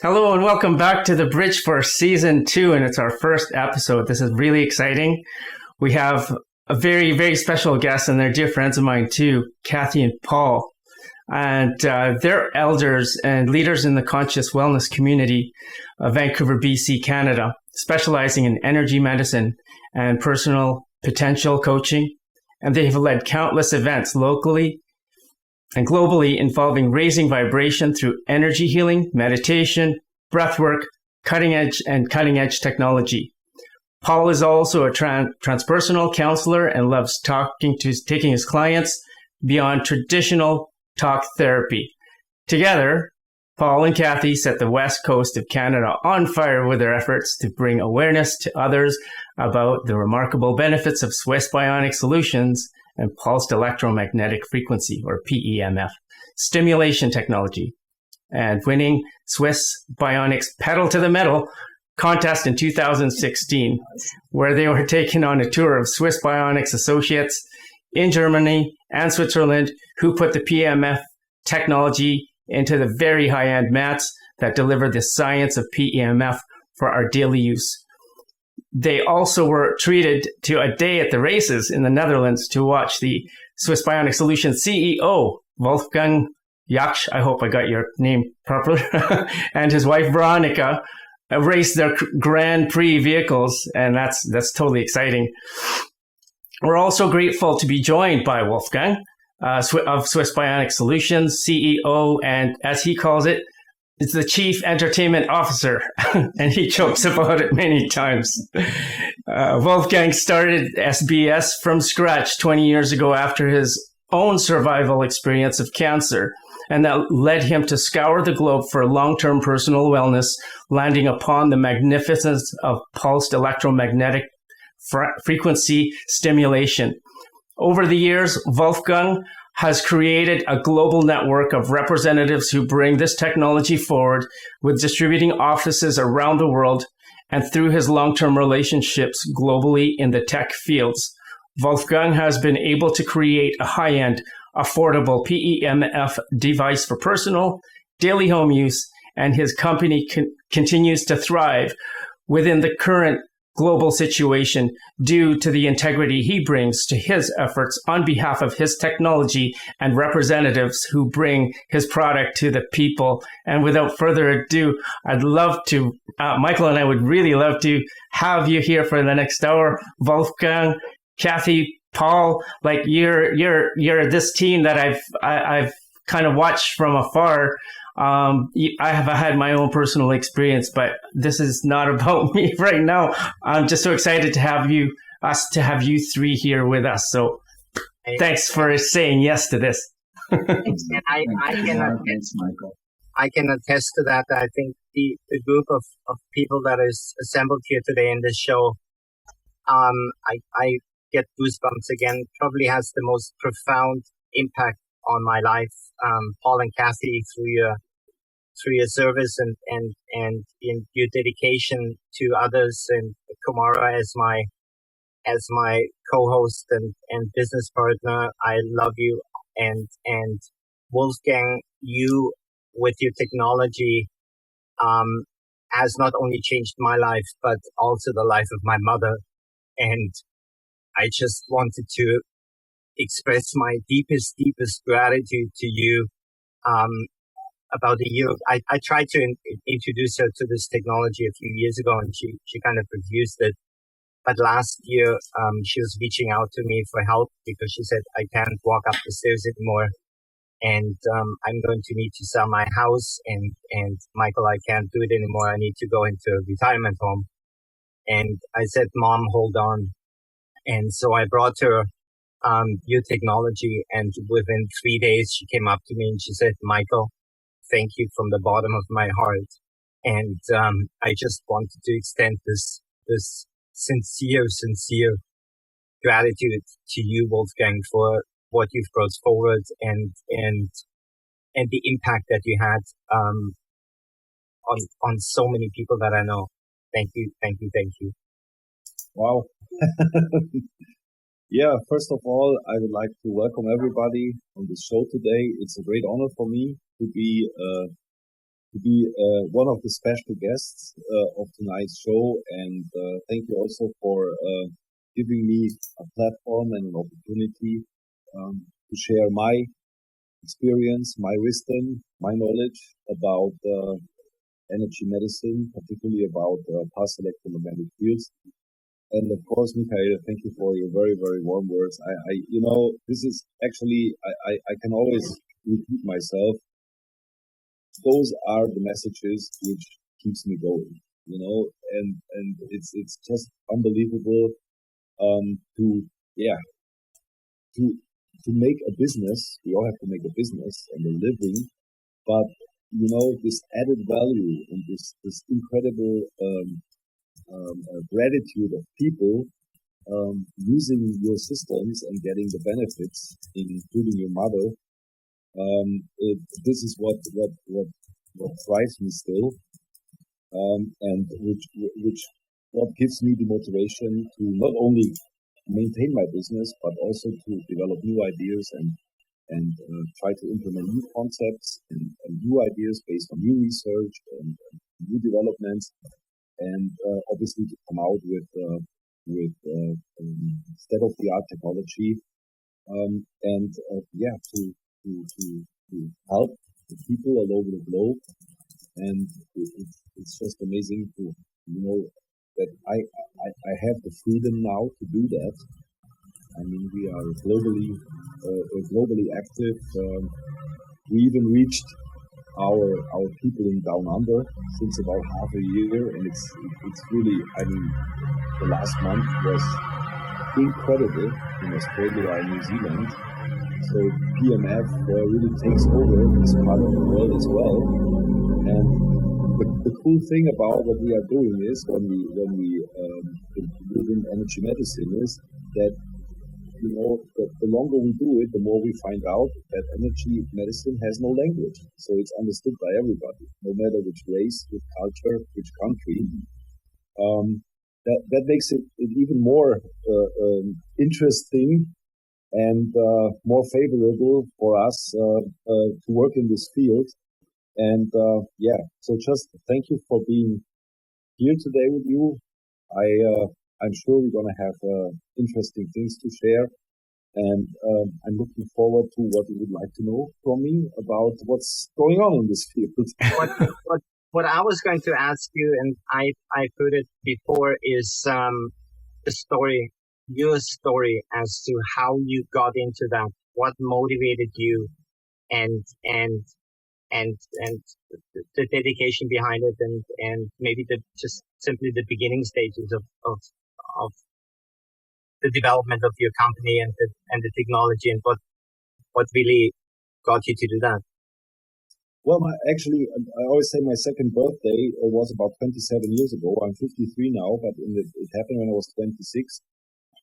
Hello and welcome back to The Bridge for Season 2, and it's our first episode. This is really exciting. We have a very, very special guest, and they're dear friends of mine too, Kathy and Paul. And they're elders and leaders in the conscious wellness community of Vancouver, BC, Canada, specializing in energy medicine and personal potential coaching. And they have led countless events locally and globally involving raising vibration through energy healing, meditation, breathwork, cutting edge technology. Paul is also a transpersonal counselor and loves taking his clients beyond traditional talk therapy. Together, Paul and Kathy set the west coast of Canada on fire with their efforts to bring awareness to others about the remarkable benefits of Swiss Bionic Solutions and pulsed electromagnetic frequency, or PEMF, stimulation technology, and winning Swiss Bionic's Pedal to the Metal contest in 2016, where they were taking on a tour of Swiss Bionics associates in Germany and Switzerland who put the PEMF technology into the very high-end mats that deliver the science of PEMF for our daily use. They also were treated to a day at the races in the Netherlands to watch the Swiss Bionic Solutions CEO, Wolfgang, Jaksch, I hope I got your name properly, and his wife Veronica race their Grand Prix vehicles, and that's totally exciting. We're also grateful to be joined by Wolfgang of Swiss Bionic Solutions, CEO, and as he calls it, it's the Chief Entertainment Officer, and he jokes about it many times. Wolfgang started SBS from scratch 20 years ago after his own survival experience of cancer, and that led him to scour the globe for long-term personal wellness, landing upon the magnificence of pulsed electromagnetic frequency stimulation. Over the years, Wolfgang has created a global network of representatives who bring this technology forward with distributing offices around the world, and through his long-term relationships globally in the tech fields, Wolfgang has been able to create a high-end, affordable PEMF device for personal, daily home use, and his company continues to thrive within the current global situation due to the integrity he brings to his efforts on behalf of his technology and representatives who bring his product to the people. And without further ado, I'd love to, Michael and I would really love to have you here for the next hour. Wolfgang, Kathy, Paul, like you're this team that I've kind of watched from afar. I have had my own personal experience, but this is not about me right now. I'm just so excited to have you three here with us. So thanks for saying yes to this. Thanks, and I can attest to that. I think the group of people that is assembled here today in this show, I get goosebumps again. Probably has the most profound impact on my life. Paul and Kathy, through your service and in your dedication to others, and Kumara as my co-host and business partner. I love you, and Wolfgang, you with your technology has not only changed my life but also the life of my mother, and I just wanted to express my deepest gratitude to you. About a year, I tried to introduce her to this technology a few years ago, and she kind of refused it. But last year, she was reaching out to me for help because she said, I can't walk up the stairs anymore, and I'm going to need to sell my house, and Michael, I can't do it anymore. I need to go into a retirement home. And I said, Mom, hold on. And so I brought her your technology, and within 3 days, she came up to me and she said, Michael, thank you from the bottom of my heart. And I just wanted to extend this sincere gratitude to you, Wolfgang, for what you've brought forward and the impact that you had on so many people that I know. Thank you. Wow. Yeah, first of all, I would like to welcome everybody on the show today. It's a great honor for me to be to be one of the special guests of tonight's show, and thank you also for giving me a platform and an opportunity to share my experience, my wisdom, my knowledge about energy medicine, particularly about pulse electromagnetic fields. And of course, Michael, thank you for your very, very warm words. This is actually, I can always repeat myself. Those are the messages which keeps me going, and it's just unbelievable, to make a business. We all have to make a business and a living, but this added value and this incredible gratitude of people using your systems and getting the benefits, including your mother. This is what drives me still, and which what gives me the motivation to not only maintain my business but also to develop new ideas and try to implement new concepts and new ideas based on new research and new developments, and obviously to come out with state-of-the-art technology, to help the people all over the globe. And it's just amazing to that I have the freedom now to do that. I mean, we are globally active. We even reached our people in Down Under since about half a year, and it's really, I mean, the last month was incredible in Australia and New Zealand. So PEMF really takes over this part of the world as well. And the cool thing about what we are doing is when we within energy medicine is that the longer we do it, the more we find out that energy medicine has no language. So it's understood by everybody, no matter which race, which culture, which country. That makes it even more interesting and more favorable for us to work in this field. And so just thank you for being here today with you. I'm sure we're going to have interesting things to share, and I'm looking forward to what you would like to know from me about what's going on in this field. What I was going to ask you, and I put it before, is the story, your story as to how you got into that, what motivated you, and the dedication behind it, and maybe just simply the beginning stages of the development of your company and the technology, and what really got you to do that. Well, actually, I always say my second birthday was about 27 years ago. I'm 53 now, but it happened when I was 26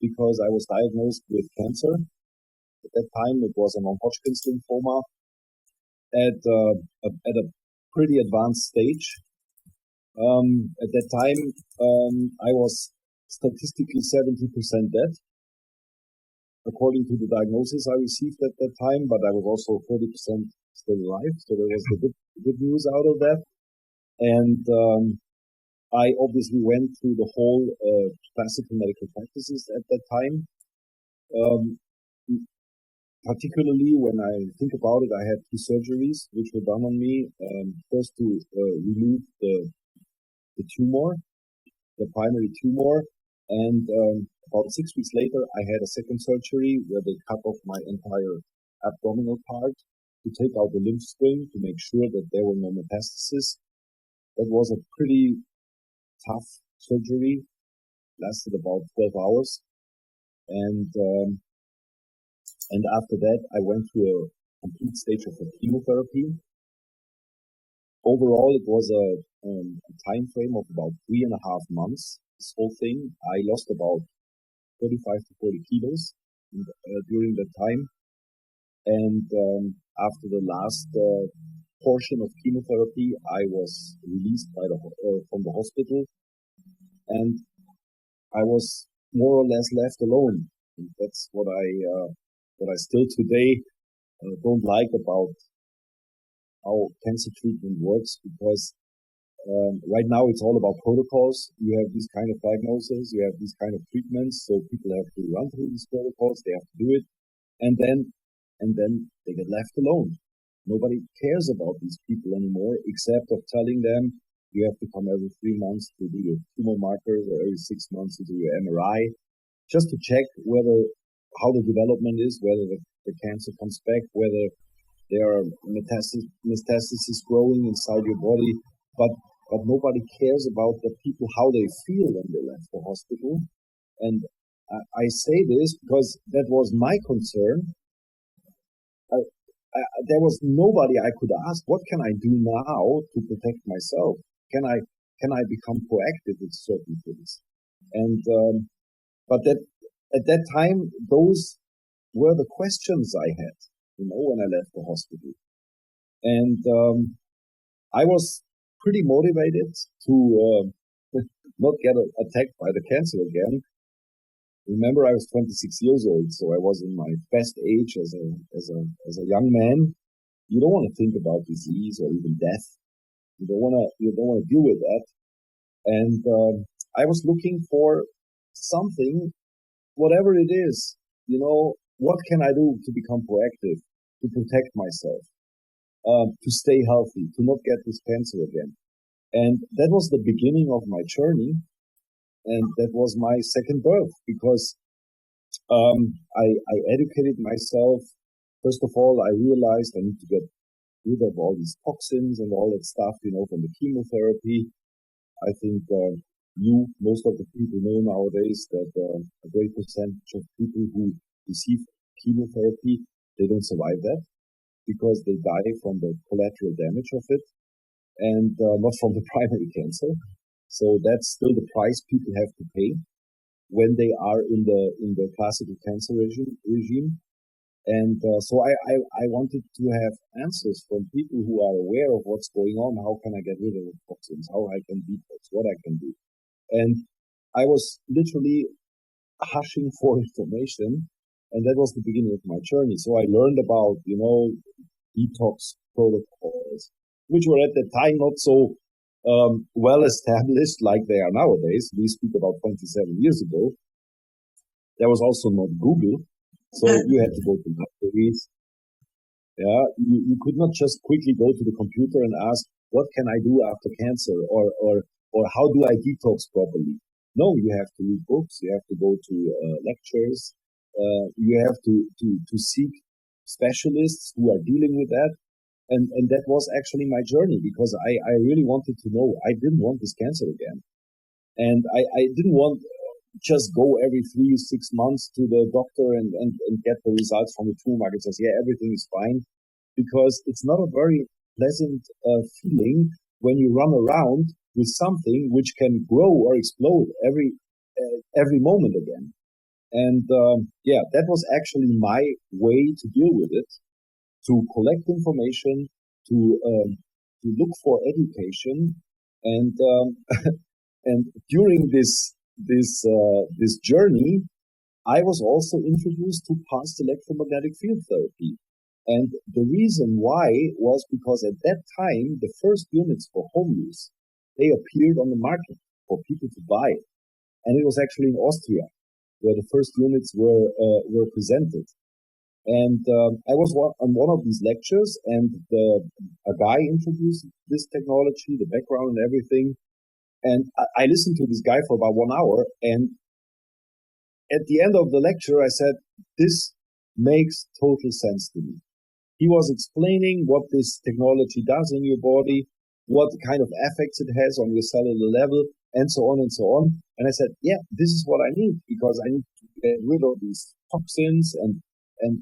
because I was diagnosed with cancer. At that time, it was a non-Hodgkin's lymphoma at a pretty advanced stage. At that time, I was statistically 70% dead, according to the diagnosis I received at that time, but I was also 30% still alive. So there was the good news out of that. And I obviously went through the whole classical medical practices at that time. Particularly when I think about it, I had 2 surgeries which were done on me. First to remove the tumor, the primary tumor, and about 6 weeks later I had a second surgery where they cut off my entire abdominal part to take out the lymph string to make sure that there were no metastases. That was a pretty tough surgery, lasted about 12 hours, and after that, I went through a complete stage of chemotherapy. Overall, it was a time frame of about 3.5 months. This whole thing, I lost about 35 to 40 kilos during that time. And after the last portion of chemotherapy, I was released from the hospital, and I was more or less left alone. And that's what I still today don't like about cancer treatment works, because right now it's all about protocols. You have these kind of diagnoses, you have these kind of treatments, so people have to run through these protocols, they have to do it, and then they get left alone. Nobody cares about these people anymore, except of telling them you have to come every 3 months to do your tumor markers, or every 6 months to do your MRI, just to check how the development is, whether the cancer comes back, whether there are metastases growing inside your body, but nobody cares about the people, how they feel when they left the hospital. And I say this because that was my concern. There was nobody I could ask, what can I do now to protect myself? Can I become proactive with certain things? And but at that time, those were the questions I had, when I left the hospital. And I was pretty motivated to not get attacked by the cancer again. Remember, I was 26 years old, so I was in my best age as a young man. You don't want to think about disease or even death. You don't want to deal with that. And I was looking for something, whatever it is. What can I do to become proactive, to protect myself, to stay healthy, to not get this cancer again? And that was the beginning of my journey. And that was my second birth, because I educated myself. First of all, I realized I need to get rid of all these toxins and all that stuff, from the chemotherapy. I think most of the people know nowadays that a great percentage of people who receive chemotherapy, they don't survive that, because they die from the collateral damage of it, and not from the primary cancer. So that's still the price people have to pay when they are in the classical cancer regime. And so I wanted to have answers from people who are aware of what's going on. How can I get rid of the toxins? How I can detox? What I can do? And I was literally hushing for information, and that was the beginning of my journey. So I learned about detox protocols, which were at the time not so well established like they are nowadays. We speak about 27 years ago. There was also not Google, so you had to go to libraries. Yeah, you could not just quickly go to the computer and ask, what can I do after cancer, or how do I detox properly? No, you have to read books, you have to go to lectures, you have to seek specialists who are dealing with that. And that was actually my journey, because I really wanted to know. I didn't want this cancer again. And I didn't want just go every 3-6 months to the doctor and get the results from the tumor marker. Says, yeah, everything is fine. Because it's not a very pleasant feeling when you run around with something which can grow or explode every moment again. And that was actually my way to deal with it. To collect information, to look for education, and and during this journey, I was also introduced to pulsed electromagnetic field therapy, and the reason why was because at that time the first units for home use, they appeared on the market for people to buy, and it was actually in Austria where the first units were presented. And I was on one of these lectures, and a guy introduced this technology, the background and everything. And I listened to this guy for about 1 hour. And at the end of the lecture, I said, this makes total sense to me. He was explaining what this technology does in your body, what kind of effects it has on your cellular level, and so on and so on. And I said, yeah, this is what I need, because I need to get rid of these toxins and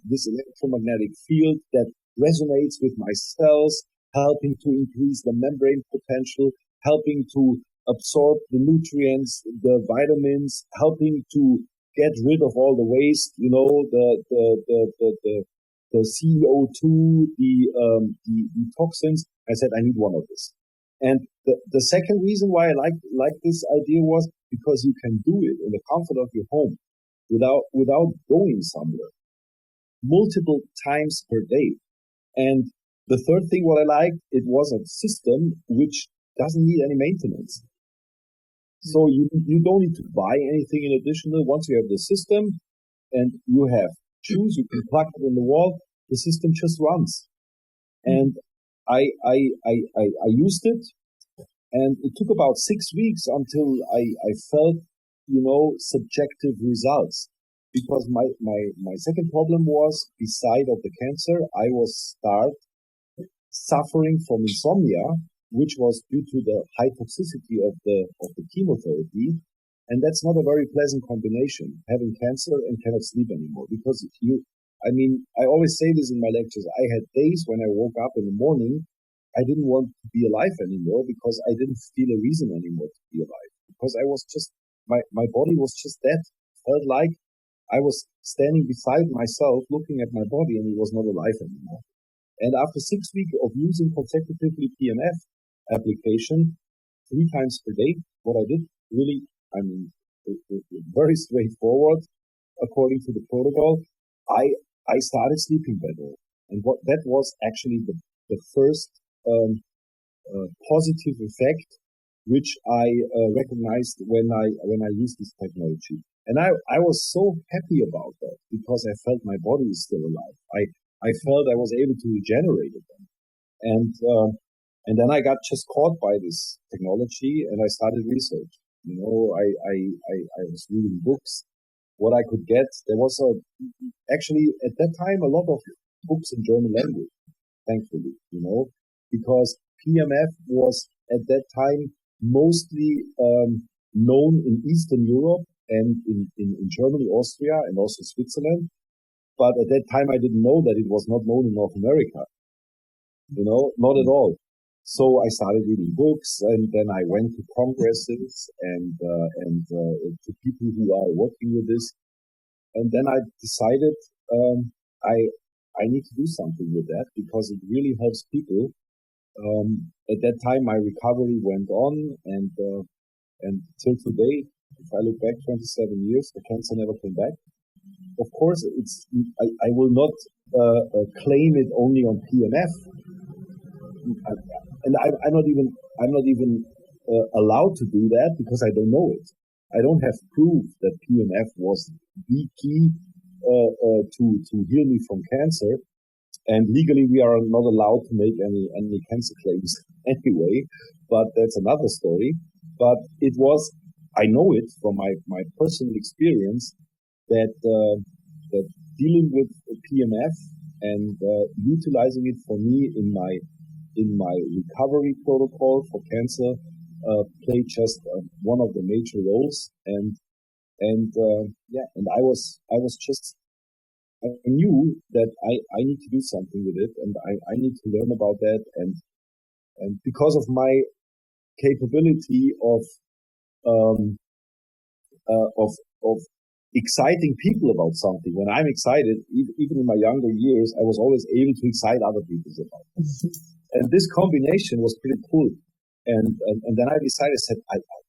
this electromagnetic field that resonates with my cells, helping to increase the membrane potential, helping to absorb the nutrients, the vitamins, helping to get rid of all the waste, the CO2, the toxins. I said, I need one of this. And the second reason why I like this idea was because you can do it in the comfort of your home without going somewhere, multiple times per day. And the third thing what I liked, it was a system which doesn't need any maintenance. So you don't need to buy anything in additional. Once you have the system and you have shoes, you can plug it in the wall, the system just runs. And I used it, and it took about 6 weeks until I felt, subjective results. Because my second problem was, beside of the cancer, I was suffering from insomnia, which was due to the high toxicity of the chemotherapy. And that's not a very pleasant combination, having cancer and cannot sleep anymore. Because I always say this in my lectures, I had days when I woke up in the morning, I didn't want to be alive anymore because I didn't feel a reason anymore to be alive. Because I was just, my body was just dead. Felt like I was standing beside myself, looking at my body, and it was not alive anymore. And after 6 weeks of using consecutively PEMF application 3 times per day, what I did really, very straightforward, according to the protocol, I started sleeping better. And that was actually the first positive effect which I recognized when I used this technology. And I was so happy about that because I felt my body is still alive. I felt I was able to regenerate again. And then I got just caught by this technology and I started research. I was reading books, what I could get. There was actually at that time a lot of books in German language, thankfully, because PEMF was at that time mostly known in Eastern Europe and in Germany, Austria, and also Switzerland. But at that time, I didn't know that it was not known in North America. Not at all. So I started reading books, and then I went to congresses and to people who are working with this. And then I decided I need to do something with that because it really helps people. At that time, my recovery went on, and till today, if I look back 27 years, the cancer never came back. Of course, I will not claim it only on PEMF, and I'm not even allowed to do that because I don't know it. I don't have proof that PEMF was the key to heal me from cancer, and legally we are not allowed to make any cancer claims anyway. But that's another story. But it was, I know it from my personal experience that dealing with PEMF and utilizing it for me in my recovery protocol for cancer played just one of the major roles. And I knew that I need to do something with it, and I need to learn about that. And because of my capability of exciting people about something, when I'm excited, even in my younger years, I was always able to excite other people about it. And this combination was pretty cool. And then I decided, I said,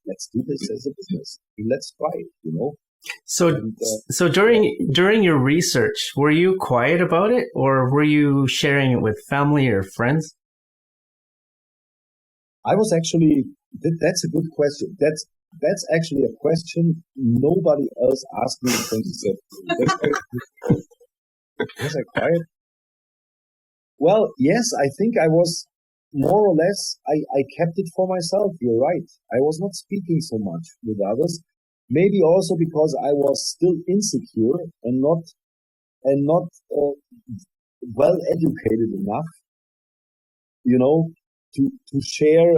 let's do this as a business. Let's try it, So during your research, were you quiet about it, or were you sharing it with family or friends? I was actually, that's a good question. That's actually a question nobody else asked me in 2017. Was I quiet? Well, yes, I think I was more or less, I kept it for myself. You're right. I was not speaking so much with others. Maybe also because I was still insecure and not well educated enough, to share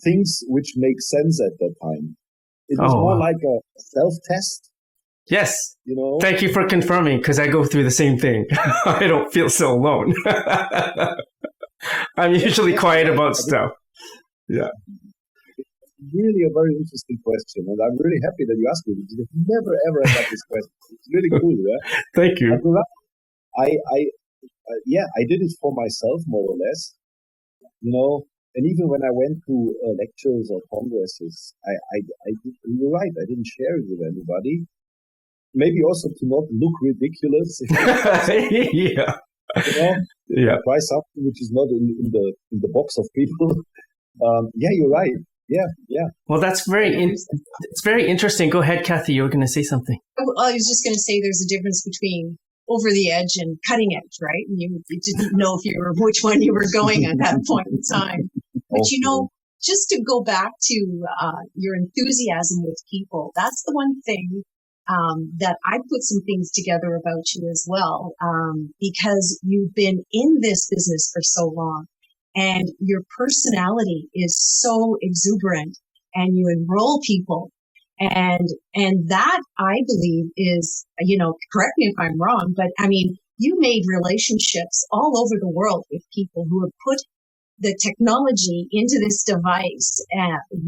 things which make sense at that time. It was more like a self-test. Yes. Thank you for confirming, because I go through the same thing. I don't feel so alone. I'm usually quiet about stuff. Yeah. Really a very interesting question, and I'm really happy that you asked me. You've never ever got this question. It's really cool, yeah. Thank you. I did it for myself more or less, And even when I went to lectures or congresses, you're right. I didn't share it with anybody. Maybe also to not look ridiculous. Yeah. Yeah. Try something which is not in the box of people. Yeah, you're right. Yeah. Well, that's it's very interesting. Go ahead, Kathy. You were going to say something. I was just going to say there's a difference between over the edge and cutting edge, right? And you didn't know which one you were going at that point in time. But just to go back to your enthusiasm with people, that's the one thing that I put some things together about you as well, because you've been in this business for so long. And your personality is so exuberant, and you enroll people. And that, I believe, is, correct me if I'm wrong, but I mean, you made relationships all over the world with people who have put the technology into this device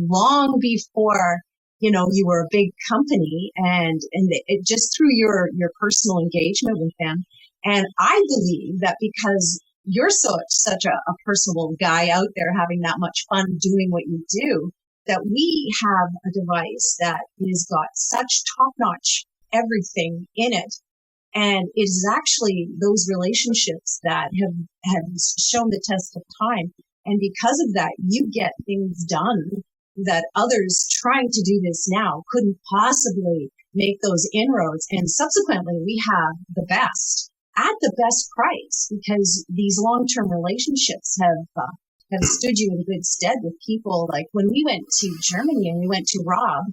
long before, you were a big company, and it just through your personal engagement with them. And I believe that because you're such a personable guy out there having that much fun doing what you do, that we have a device that has got such top-notch everything in it. And it is actually those relationships that have shown the test of time. And because of that, you get things done that others trying to do this now couldn't possibly make those inroads. And subsequently, we have the best at the best price, because these long-term relationships have stood you in good stead with people. Like when we went to Germany and we went to Rob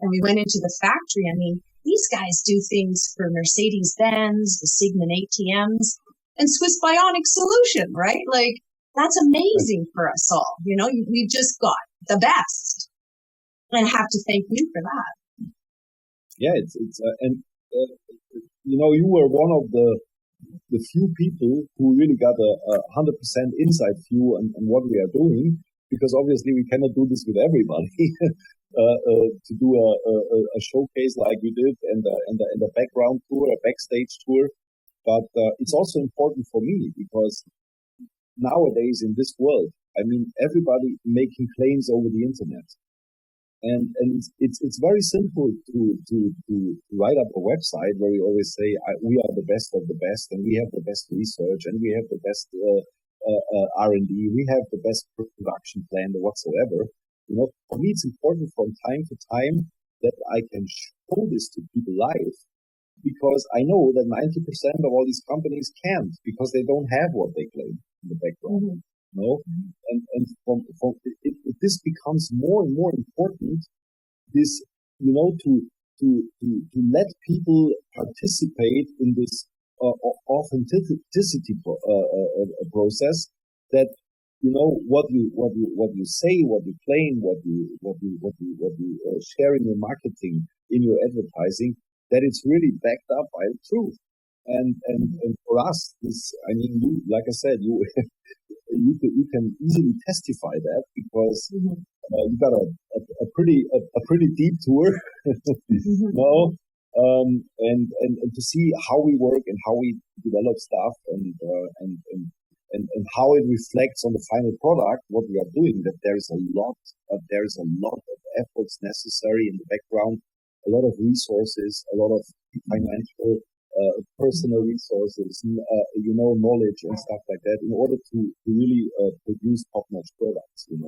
and we went into the factory, I mean, these guys do things for Mercedes-Benz, the Sigmund ATMs, and Swiss Bionic Solution, right? Like, that's amazing for us all. We've just got the best. And I have to thank you for that. Yeah, you were one of the few people who really got a 100% inside view on what we are doing, because obviously we cannot do this with everybody. To do a showcase like we did and a background tour, a backstage tour. But it's also important for me because nowadays in this world, I mean, everybody making claims over the internet. And it's very simple to write up a website where we always say we are the best of the best, and we have the best research, and we have the best R&D, we have the best production plan or whatsoever. For me, it's important from time to time that I can show this to people live, because I know that 90% of all these companies can't, because they don't have what they claim in the background. And this becomes more and more important. This, to let people participate in this authenticity process. That what you say, what you claim, what you share in your marketing, in your advertising, that it's really backed up by the truth. And for us, this, I mean, like I said, you can easily testify that, because you got a pretty deep tour, and to see how we work and how we develop stuff and how it reflects on the final product, what we are doing. That there's a lot of efforts necessary in the background, a lot of resources, a lot of financial. Personal resources, knowledge and stuff like that, in order to really produce top-notch products, and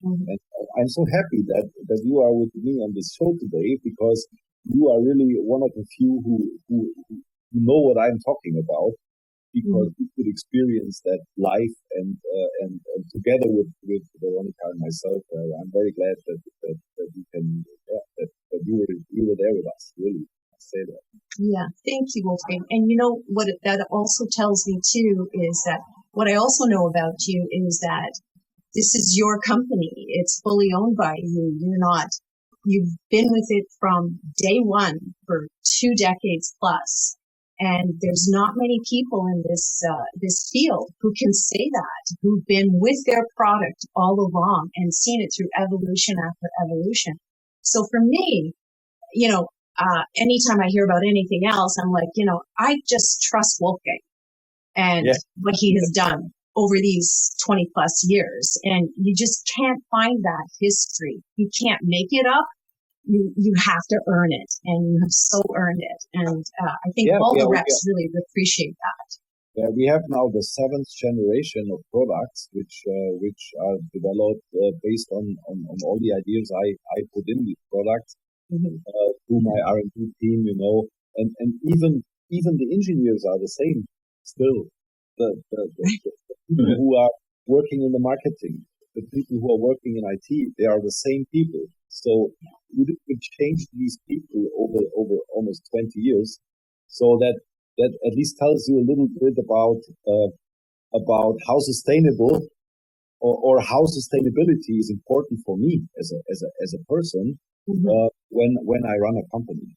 I'm so happy that you are with me on this show today, because you are really one of the few who know what I'm talking about, because you could experience that life and together with Veronica and myself. I'm very glad that you can that you were there with us, really. Say that. Yeah, thank you, Wolfgang. And what that also tells me too is that what I also know about you is that this is your company. It's fully owned by you. You've been with it from day one for 2 decades plus. And there's not many people in this field who can say that, who've been with their product all along and seen it through evolution after evolution. So for me, anytime I hear about anything else, I'm like, I just trust Wolfgang and what he has done over these 20 plus years. And you just can't find that history. You can't make it up. You have to earn it, and you have so earned it. And I think all the reps really appreciate that. Yeah, we have now the seventh generation of products, which are developed based on all the ideas I put in these products through my R&D team, and even the engineers are the same still. The people who are working in the marketing, the people who are working in IT, they are the same people. So we changed these people over almost 20 years, so that at least tells you a little bit about how sustainable or how sustainability is important for me as a person when I run a company,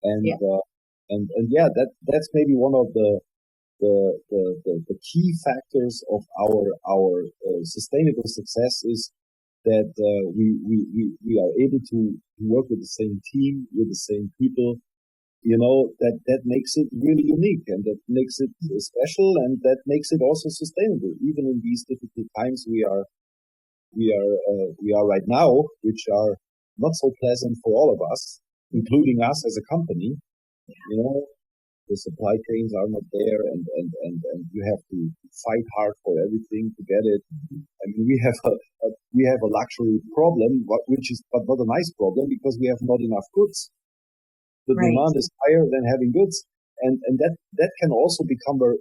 and yeah, that's maybe one of the key factors of our sustainable success is that we are able to work with the same team, with the same people. That makes it really unique, and that makes it special, and that makes it also sustainable, even in these difficult times we are right now, which are not so pleasant for all of us, including us as a company. The supply chains are not there, and you have to fight hard for everything to get it. I mean, we have a luxury problem, but not a nice problem, because we have not enough goods. The demand is higher than having goods, and that can also become a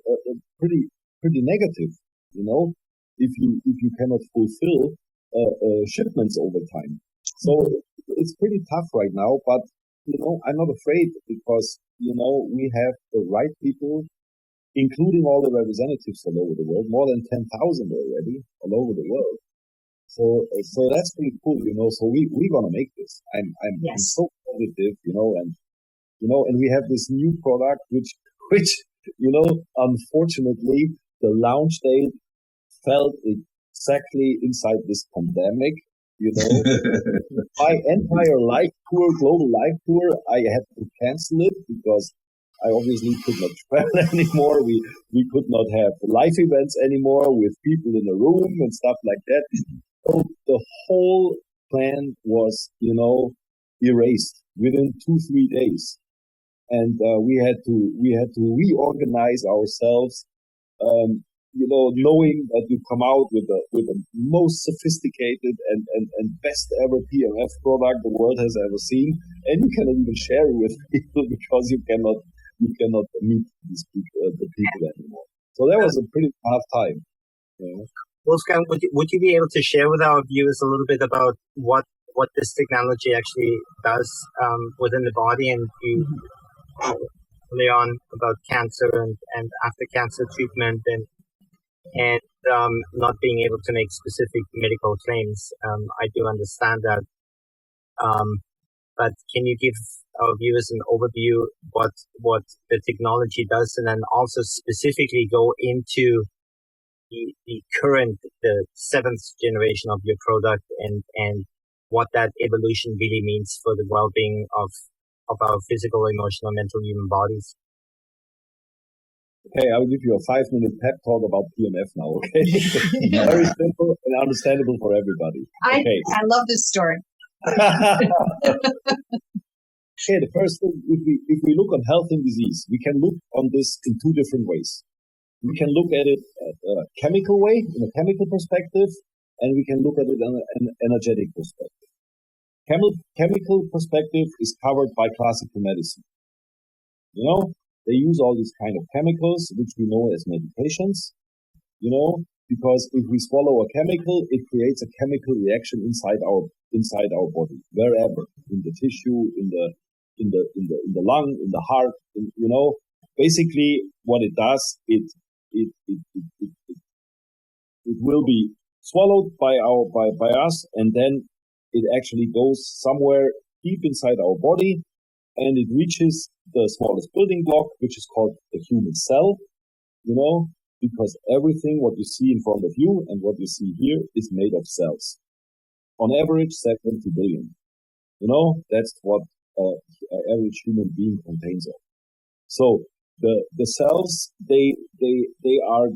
pretty negative, if you cannot fulfill shipments over time. So it's pretty tough right now, but I'm not afraid, because we have the right people, including all the representatives all over the world, more than 10,000 already all over the world. So that's pretty cool, So we're gonna make this. I'm so positive, and we have this new product, which unfortunately, the launch date fell exactly inside this pandemic. My entire global life tour, I had to cancel it because I obviously could not travel anymore. We could not have live events anymore with people in a room and stuff like that. So the whole plan was, erased within 2-3 days. And we had to reorganize ourselves, knowing that you come out with the most sophisticated and best ever PMF product the world has ever seen, and you cannot even share it with people because you cannot meet these people, the people anymore. So that was a pretty tough time. Wolfgang, would you be able to share with our viewers a little bit about what this technology actually does within the body, and you early on about cancer and after cancer treatment and not being able to make specific medical claims. I do understand that. But can you give our viewers an overview what the technology does, and then also specifically go into the seventh generation of your product and what that evolution really means for the well-being of our physical, emotional, mental, human bodies? Okay, I'll give you a 5-minute pep talk about PMF now, okay? Very simple and understandable for everybody. Okay. I love this story. Okay, the first thing, if we look on health and disease, we can look on this in two different ways. We can look at it at a chemical way, in a chemical perspective, and we can look at it in an energetic perspective. Chemical perspective is covered by classical medicine. They use all these kind of chemicals, which we know as medications, because if we swallow a chemical, it creates a chemical reaction inside our body, wherever, in the tissue, in the lung, in the heart, basically what it does, it will be swallowed by us, and then it actually goes somewhere deep inside our body, and it reaches the smallest building block, which is called the human cell, because everything what you see in front of you and what you see here is made of cells. On average, 70 billion. That's what an average human being contains of. So the cells, they are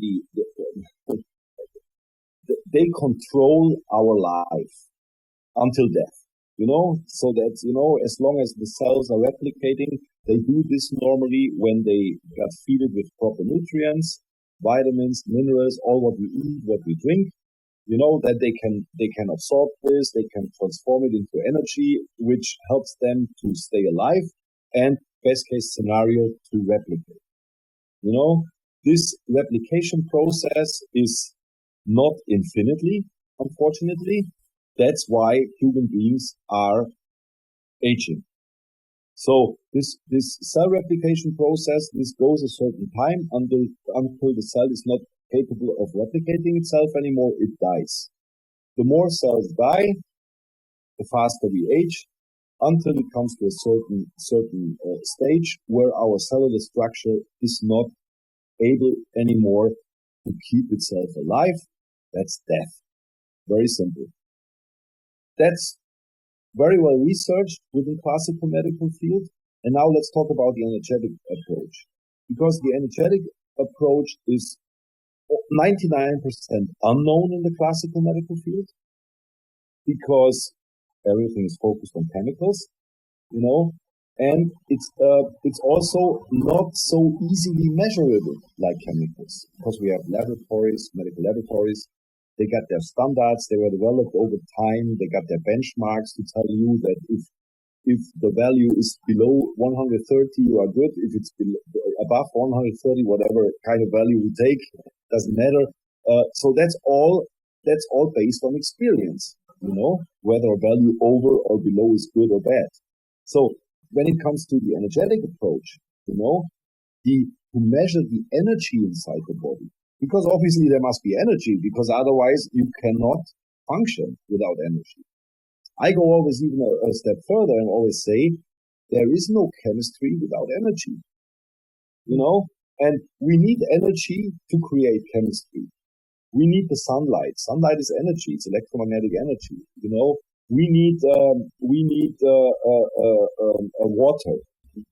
they control our life until death. So that's, as long as the cells are replicating, they do this normally when they got fed with proper nutrients, vitamins, minerals, all what we eat, what we drink, that they can absorb this, they can transform it into energy, which helps them to stay alive, and best case scenario to replicate. This replication process is not infinitely, unfortunately. That's why human beings are aging. So this cell replication process, this goes a certain time until the cell is not capable of replicating itself anymore, it dies. The more cells die, the faster we age, until it comes to a certain stage where our cellular structure is not able anymore to keep itself alive. That's death. Very simple. That's very well researched within classical medical field. And now let's talk about the energetic approach. Because the energetic approach is 99% unknown in the classical medical field, because everything is focused on chemicals, and it's also not so easily measurable like chemicals, because we have medical laboratories. They got their standards, they were developed over time, they got their benchmarks to tell you that if the value is below 130, you are good. If it's above 130, whatever kind of value we take, doesn't matter. So that's all based on experience, whether a value over or below is good or bad. So when it comes to the energetic approach, to measure the energy inside the body, because obviously there must be energy, because otherwise you cannot function without energy. I go always even a step further and always say there is no chemistry without energy, and we need energy to create chemistry. We need the sunlight. Sunlight is energy. It's electromagnetic energy. We need water.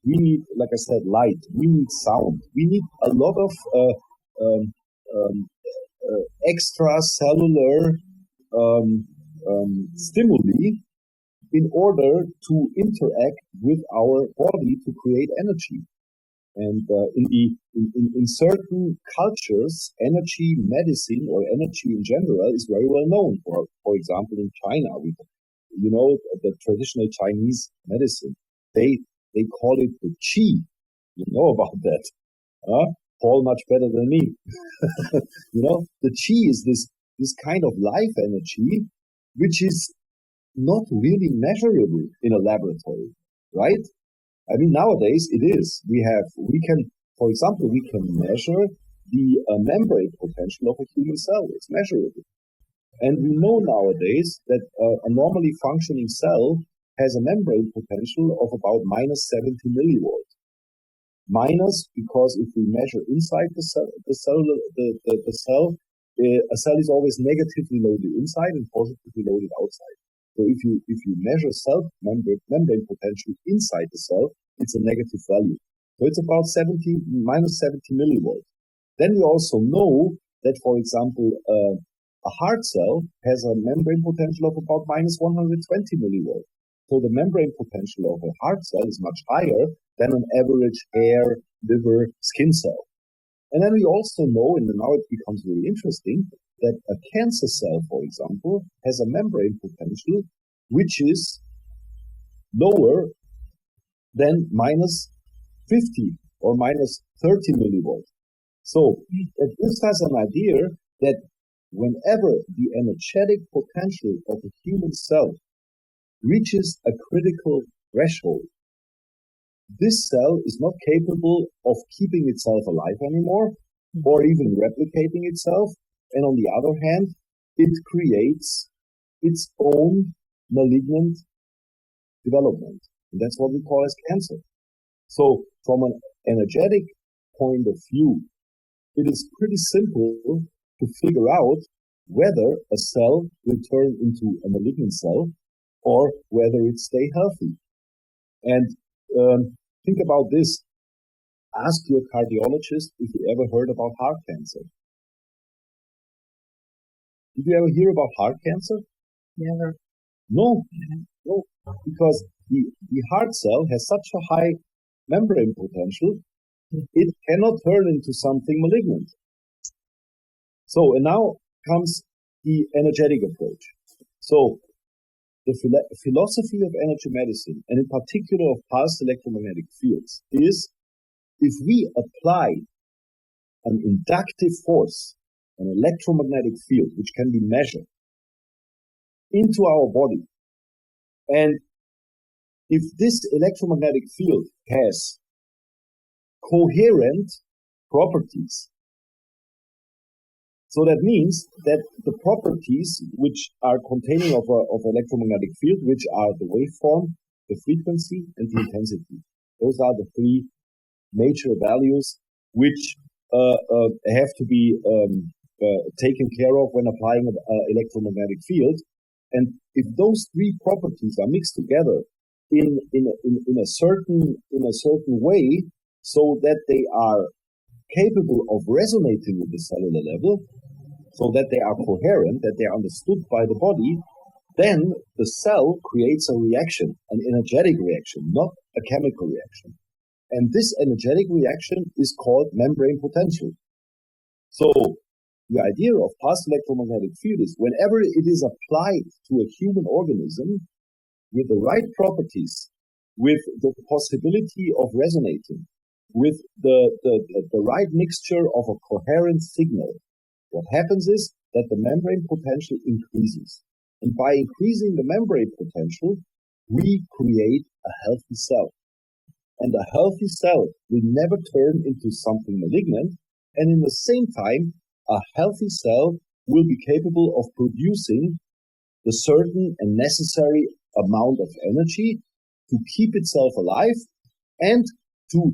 We need, like I said, light. We need sound. We need a lot of extracellular stimuli in order to interact with our body to create energy. And in certain cultures, energy medicine or energy in general is very well known. For example, in China, the traditional Chinese medicine, they call it the qi. You know about that, Paul much better than me. The qi is this kind of life energy, which is not really measurable in a laboratory, right? I mean, nowadays it is. For example, we can measure the membrane potential of a human cell. It's measurable. And we know nowadays that a normally functioning cell has a membrane potential of about minus 70 millivolts. Minus because if we measure inside the cell, a cell is always negatively loaded inside and positively loaded outside. So if you measure cell membrane potential inside the cell, it's a negative value. So it's about minus 70 millivolts. Then we also know that, for example, a heart cell has a membrane potential of about minus 120 millivolts. So the membrane potential of a heart cell is much higher than an average hair, liver, skin cell. And then we also know, and now it becomes really interesting, that a cancer cell, for example, has a membrane potential which is lower than minus 50 or minus 30 millivolts. So it gives us an idea that whenever the energetic potential of a human cell reaches a critical threshold, this cell is not capable of keeping itself alive anymore or even replicating itself. And on the other hand, it creates its own malignant development. And that's what we call as cancer. So from an energetic point of view, it is pretty simple to figure out whether a cell will turn into a malignant cell or whether it stay healthy. And think about this. Ask your cardiologist if you ever heard about heart cancer. Did you ever hear about heart cancer? Never. No, because the heart cell has such a high membrane potential, it cannot turn into something malignant. So, and now comes the energetic approach. So, the philosophy of energy medicine, and in particular of pulsed electromagnetic fields, is if we apply an inductive force, an electromagnetic field, which can be measured, into our body, and if this electromagnetic field has coherent properties, so that means that the properties which are containing of electromagnetic field, which are the waveform, the frequency, and the intensity. Those are the three major values which have to be taken care of when applying an electromagnetic field. And if those three properties are mixed together in a certain way, so that they are capable of resonating with the cellular level, so that they are coherent, that they are understood by the body, then the cell creates a reaction, an energetic reaction, not a chemical reaction. And this energetic reaction is called membrane potential. So the idea of pulsed electromagnetic field is whenever it is applied to a human organism with the right properties, with the possibility of resonating, with the right mixture of a coherent signal, what happens is that the membrane potential increases. And by increasing the membrane potential, we create a healthy cell. And a healthy cell will never turn into something malignant. And in the same time, a healthy cell will be capable of producing the certain and necessary amount of energy to keep itself alive and to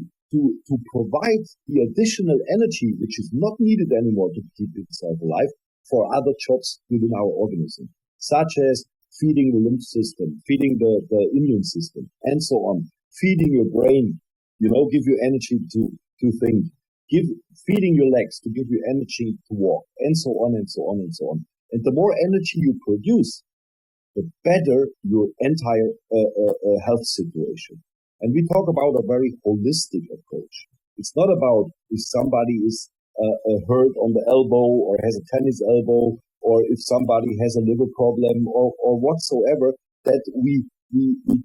provide the additional energy which is not needed anymore to keep itself alive for other jobs within our organism, such as feeding the lymph system, feeding the immune system, and so on, feeding your brain, give you energy to think, feeding your legs to give you energy to walk, and so on and so on and so on. And the more energy you produce, the better your entire health situation. And we talk about a very holistic approach. It's not about if somebody is hurt on the elbow or has a tennis elbow, or if somebody has a liver problem or whatsoever, that we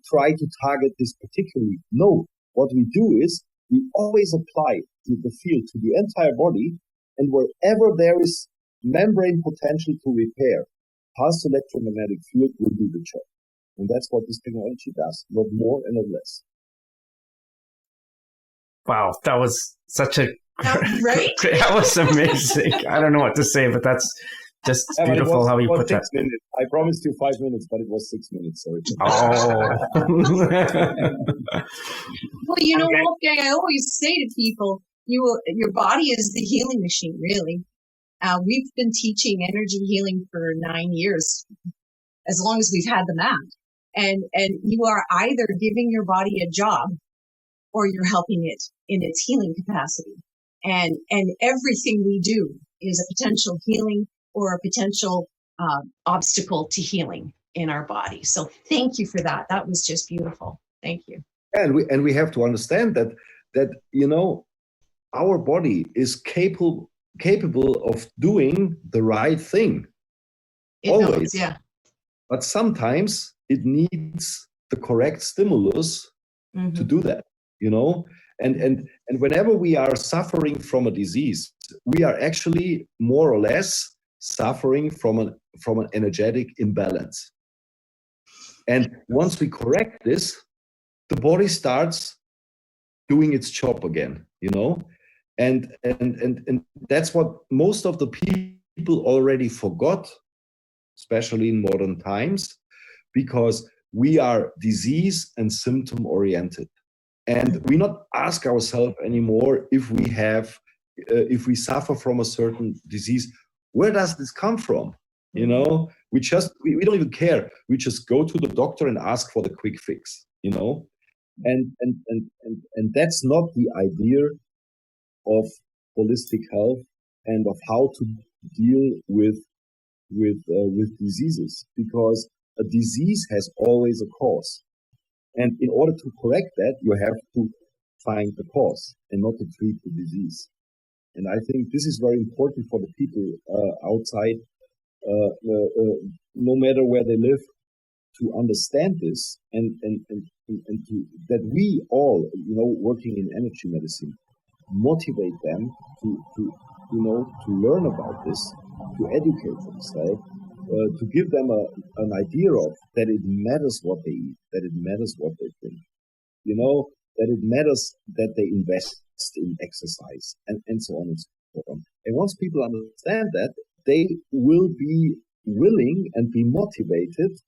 try to target this particularly. No, what we do is we always apply the field to the entire body, and wherever there is membrane potential to repair, pulsed electromagnetic field will do the job. And that's what this technology does, not more and not less. Wow, that was such a right? That was amazing. I don't know what to say, but that's just beautiful how you put that. 6 minutes. I promised you 5 minutes, but it was 6 minutes. Sorry. Oh. Well, Wolfgang, I always say to people, your body is the healing machine, really. We've been teaching energy healing for 9 years, as long as we've had the mat. And you are either giving your body a job or you're helping it in its healing capacity. And everything we do is a potential healing or a potential obstacle to healing in our body. So thank you for that. That was just beautiful. Thank you. And we have to understand that our body is capable of doing the right thing. It always. Knows, yeah. But sometimes it needs the correct stimulus to do that, And whenever we are suffering from a disease, we are actually more or less suffering from an energetic imbalance. And once we correct this, the body starts doing its job again, And that's what most of the people already forgot, especially in modern times, because we are disease and symptom oriented. And we not ask ourselves anymore if we suffer from a certain disease, where does this come from? We don't even care. We just go to the doctor and ask for the quick fix, And that's not the idea of holistic health and of how to deal with diseases, because a disease has always a cause. And in order to correct that, you have to find the cause and not to treat the disease. And I think this is very important for the people outside, no matter where they live, to understand this and to, that we all, working in energy medicine, motivate them to learn about this, to educate themselves, to give them an idea of that it matters what they eat, that it matters what they think, that it matters that they invest in exercise and so on and so on. And once people understand that, they will be willing and be motivated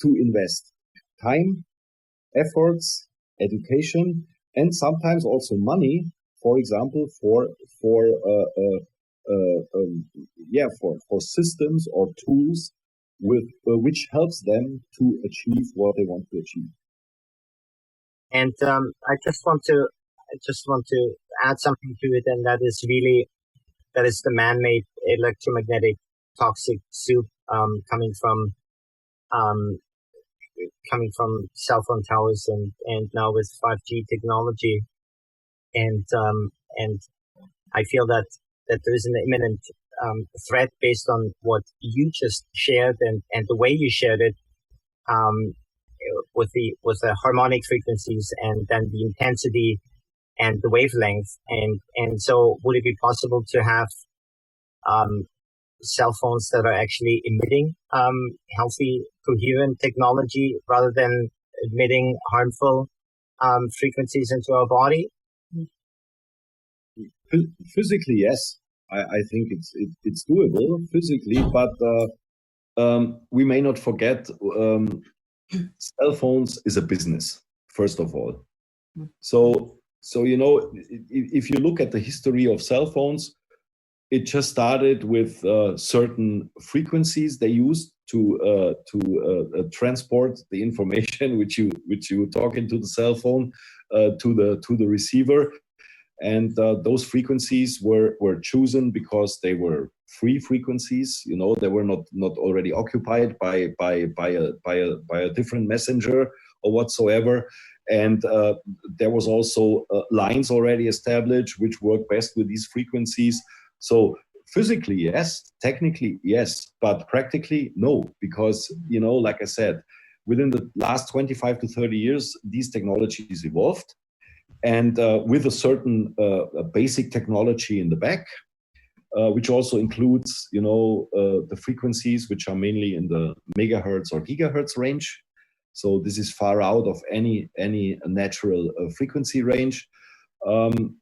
to invest time, efforts, education, and sometimes also money, for example, for systems or tools with which helps them to achieve what they want to achieve. And I just want to add something to it, and that is the man-made electromagnetic toxic soup coming from cell phone towers and now with 5G technology, and I feel that there is an imminent threat based on what you just shared and the way you shared it, with the harmonic frequencies and then the intensity and the wavelength, and so would it be possible to have cell phones that are actually emitting healthy, coherent technology rather than emitting harmful frequencies into our body? Physically, yes. I think it's doable physically, but we may not forget cell phones is a business, first of all. So if you look at the history of cell phones, it just started with certain frequencies they used to transport the information which you talk into the cell phone to the receiver, and those frequencies were chosen because they were free frequencies. They were not already occupied by a different messenger or whatsoever. And there was also lines already established which work best with these frequencies. So physically, yes, technically, yes, but practically, no, because, like I said, within the last 25 to 30 years, these technologies evolved, and with a certain basic technology in the back, which also includes, the frequencies which are mainly in the megahertz or gigahertz range. So this is far out of any natural frequency range. And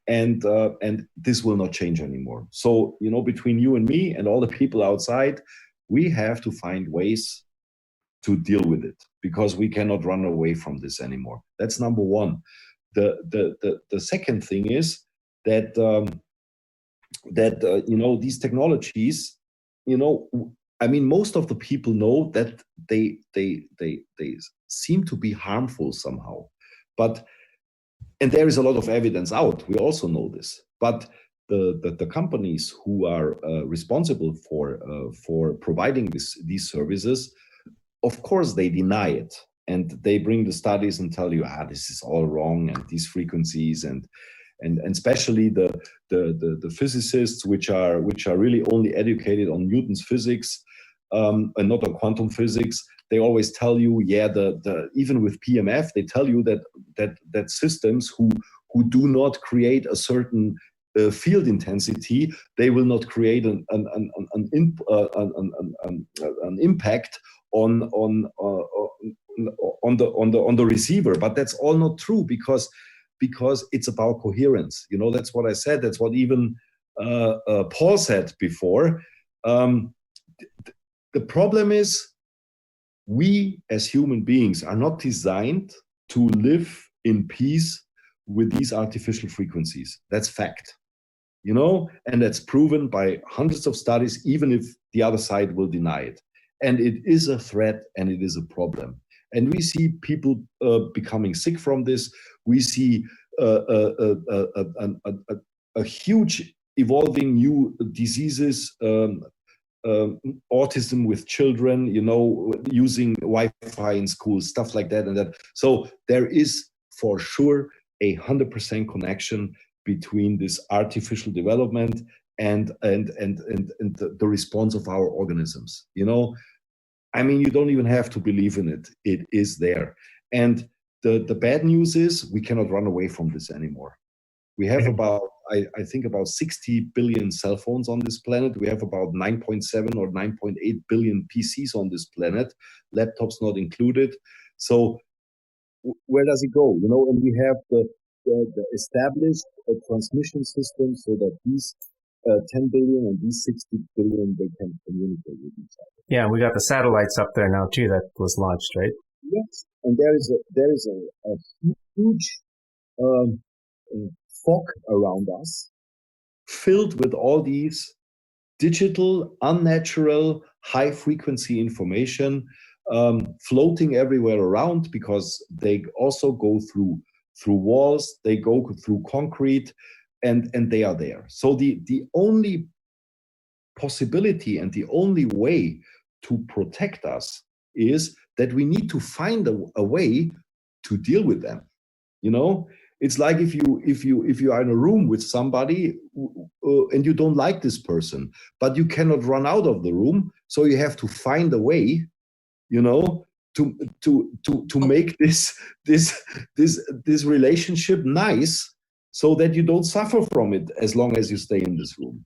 this will not change anymore. So, between you and me and all the people outside, we have to find ways to deal with it, because we cannot run away from this anymore. That's number one. The second thing is that these technologies, most of the people know that they seem to be harmful somehow, and there is a lot of evidence out. We also know this, but the companies who are responsible for providing these services, of course, they deny it, and they bring the studies and tell you, this is all wrong, and these frequencies, and especially the physicists which are really only educated on Newton's physics and not on quantum physics. They always tell you, even with PEMF, they tell you that systems who do not create a certain field intensity, they will not create an impact on the receiver. But that's all not true, because it's about coherence. That's what I said. That's what even Paul said before. The problem is, we as human beings are not designed to live in peace with these artificial frequencies. That's fact, and that's proven by hundreds of studies, even if the other side will deny it. And it is a threat, and it is a problem. And we see people becoming sick from this. We see a huge evolving new diseases, autism with children, using Wi-Fi in schools, stuff like that. So there is for sure 100% connection between this artificial development and the response of our organisms. You know, I mean, you don't even have to believe in it. It is there. And the bad news is we cannot run away from this anymore. We have about, I think about 60 billion cell phones on this planet. We have about 9.7 or 9.8 billion PCs on this planet, laptops not included. So where does it go? You know, and we have the established transmission system so that these 10 billion and these 60 billion, they can communicate with each other. Yeah, we got the satellites up there now too that was launched, right? Yes, and there is a huge fog around us, filled with all these digital, unnatural, high-frequency information floating everywhere around, because they also go through walls, they go through concrete, and they are there. So the only possibility and the only way to protect us is that we need to find a way to deal with them. You know, it's like if you are in a room with somebody and you don't like this person, but you cannot run out of the room, so you have to find a way, you know, to make this relationship nice, so that you don't suffer from it as long as you stay in this room.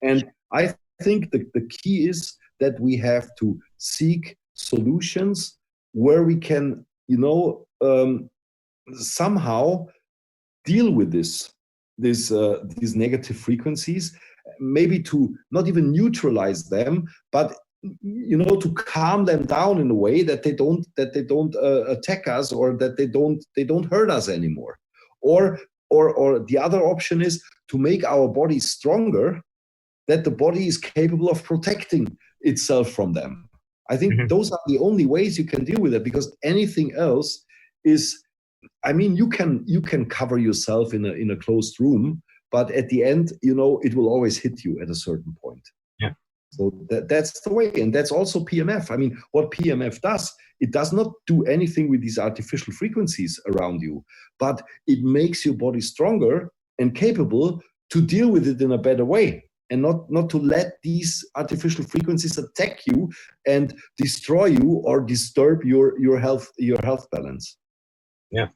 And I think the key is that we have to seek solutions where we can, you know, somehow deal with these negative frequencies, maybe to not even neutralize them, but, you know, to calm them down in a way that they don't attack us, or that they don't hurt us anymore. Or the other option is to make our body stronger, that the body is capable of protecting itself from them. I think those are the only ways you can deal with it, because anything else is, I mean, you can cover yourself in a closed room, but at the end, you know, it will always hit you at a certain point. Yeah. So that's the way, and that's also PEMF. I mean, what PEMF does, it does not do anything with these artificial frequencies around you, but it makes your body stronger and capable to deal with it in a better way, and not to let these artificial frequencies attack you and destroy you or disturb your health balance. Yeah.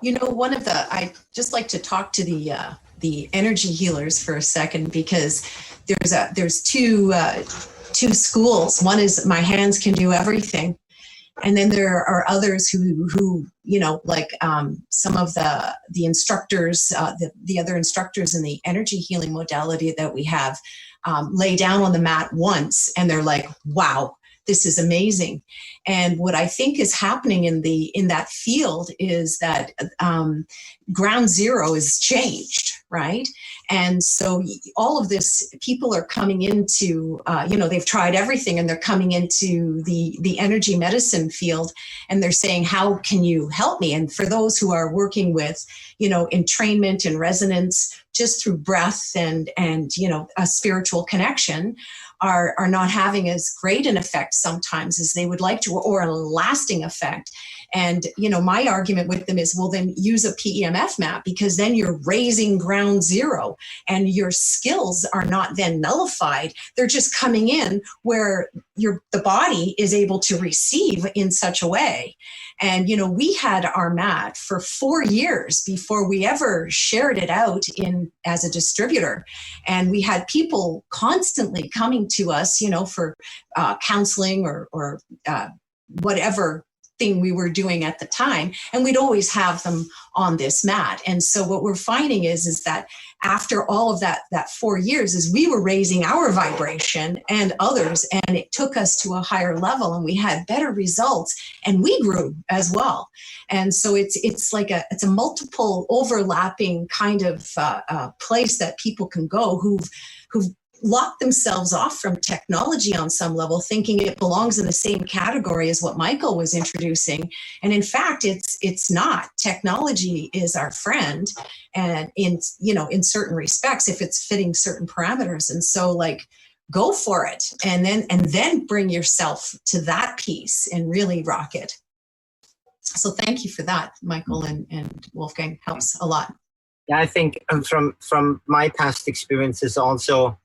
You know, I just like to talk to the energy healers for a second, because there's two schools. One is my hands can do everything, and then there are others who you know, like some of the instructors, the other instructors in the energy healing modality that we have, lay down on the mat once and they're like, wow, this is amazing. And what I think is happening in that field is that ground zero is changed, right? And so all of this, people are coming into, you know, they've tried everything and they're coming into the energy medicine field, and they're saying, how can you help me? And for those who are working with, you know, entrainment and resonance just through breath and you know, a spiritual connection, are not having as great an effect sometimes as they would like to, or a lasting effect. And, you know, my argument with them is, well, then use a PEMF mat, because then you're raising ground zero and your skills are not then nullified. They're just coming in where the body is able to receive in such a way. And, you know, we had our mat for 4 years before we ever shared it out as a distributor. And we had people constantly coming to us, you know, for counseling or whatever thing we were doing at the time, and we'd always have them on this mat. And so what we're finding is that after all of that 4 years, is we were raising our vibration and others, and it took us to a higher level, and we had better results, and we grew as well. And so it's like it's a multiple overlapping kind of place that people can go who've lock themselves off from technology on some level, thinking it belongs in the same category as what Michael was introducing. And in fact, it's not. Technology is our friend, and in certain respects, if it's fitting certain parameters. And so, like, go for it, and then bring yourself to that piece and really rock it. So thank you for that, Michael and Wolfgang. Helps a lot. Yeah, I think from my past experiences also,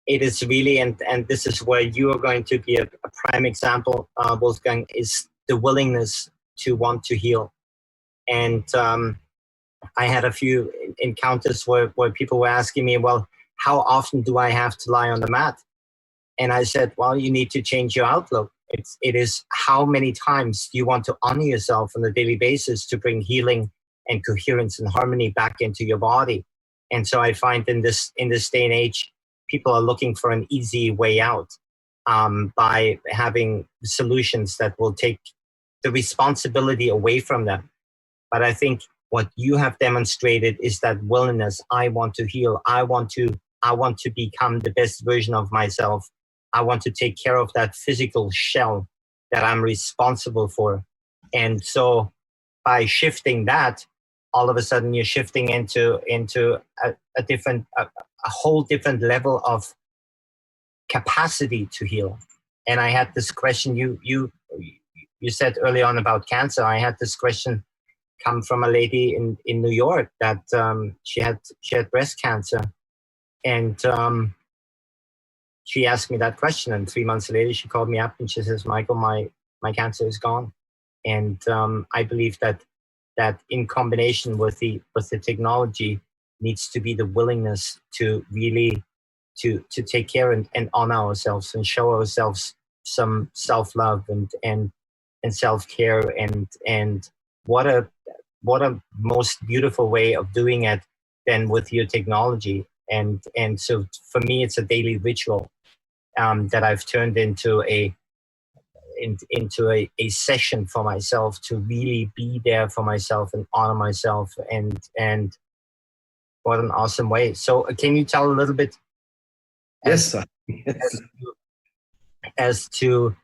it is really, and this is where you are going to be a prime example, Wolfgang, is the willingness to want to heal. And I had a few encounters where people were asking me, well, how often do I have to lie on the mat? And I said, well, you need to change your outlook. It is how many times do you want to honor yourself on a daily basis to bring healing and coherence and harmony back into your body. And so I find in this day and age, people are looking for an easy way out by having solutions that will take the responsibility away from them. But I think what you have demonstrated is that willingness. I want to heal. I want to become the best version of myself. I want to take care of that physical shell that I'm responsible for. And so by shifting that, all of a sudden you're shifting into a whole different level of capacity to heal. And I had this question, you said early on about cancer. I had this question come from a lady in New York that she had breast cancer. And she asked me that question, and 3 months later she called me up and she says, Michael, my cancer is gone. And I believe that in combination with the technology needs to be the willingness to really to take care and honor ourselves and show ourselves some self-love and self-care, and what a most beautiful way of doing it than with your technology. And so for me, it's a daily ritual that I've turned into a session for myself to really be there for myself and honor myself, and what an awesome way. So can you tell a little bit Yes. as to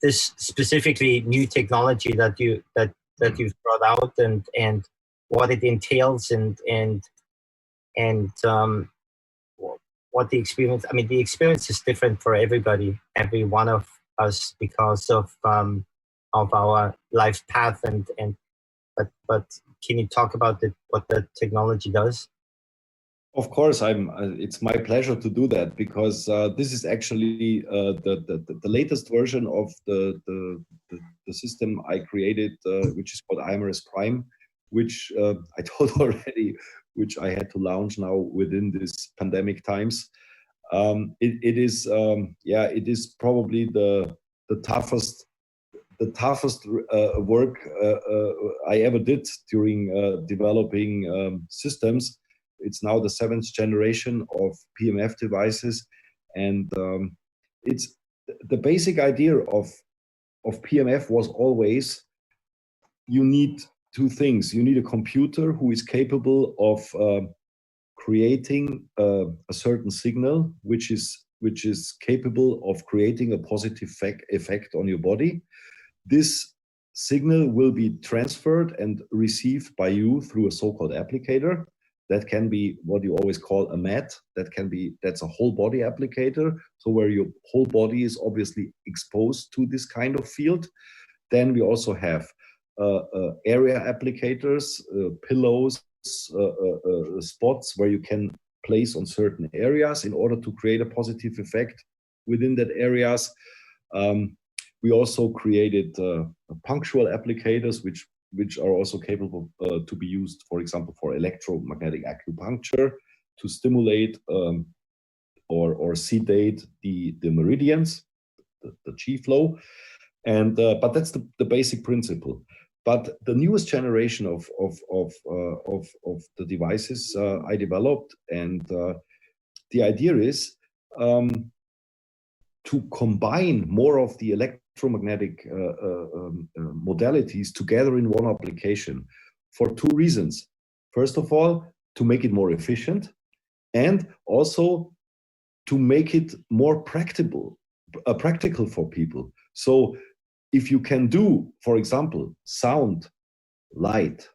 this specifically new technology that you've brought out, and what it entails, and what the experience, I mean, the experience is different for everybody, every one of us, because of our life path, but can you talk about what the technology does? Of course, it's my pleasure to do that, because this is actually the latest version of the system I created, which is called IMRS Prime, which I told already, which I had to launch now within this pandemic times. It is probably the toughest work I ever did during developing systems. It's now the 7th generation of PEMF devices, and it's the basic idea of PEMF was always, you need two things. You need a computer who is capable of creating a certain signal, which is capable of creating a positive effect on your body. This signal will be transferred and received by you through a so-called applicator. That can be what you always call a mat. That's a whole body applicator. So where your whole body is obviously exposed to this kind of field. Then we also have area applicators, pillows, spots where you can place on certain areas in order to create a positive effect within that areas. We also created punctual applicators, which are also capable to be used, for example, for electromagnetic acupuncture to stimulate or sedate the meridians, the chi flow. And but that's the basic principle. But the newest generation of the devices I developed, and the idea is to combine more of the electromagnetic modalities together in one application for two reasons. First of all, to make it more efficient, and also to make it more practical for people. So if you can do, for example, sound, light,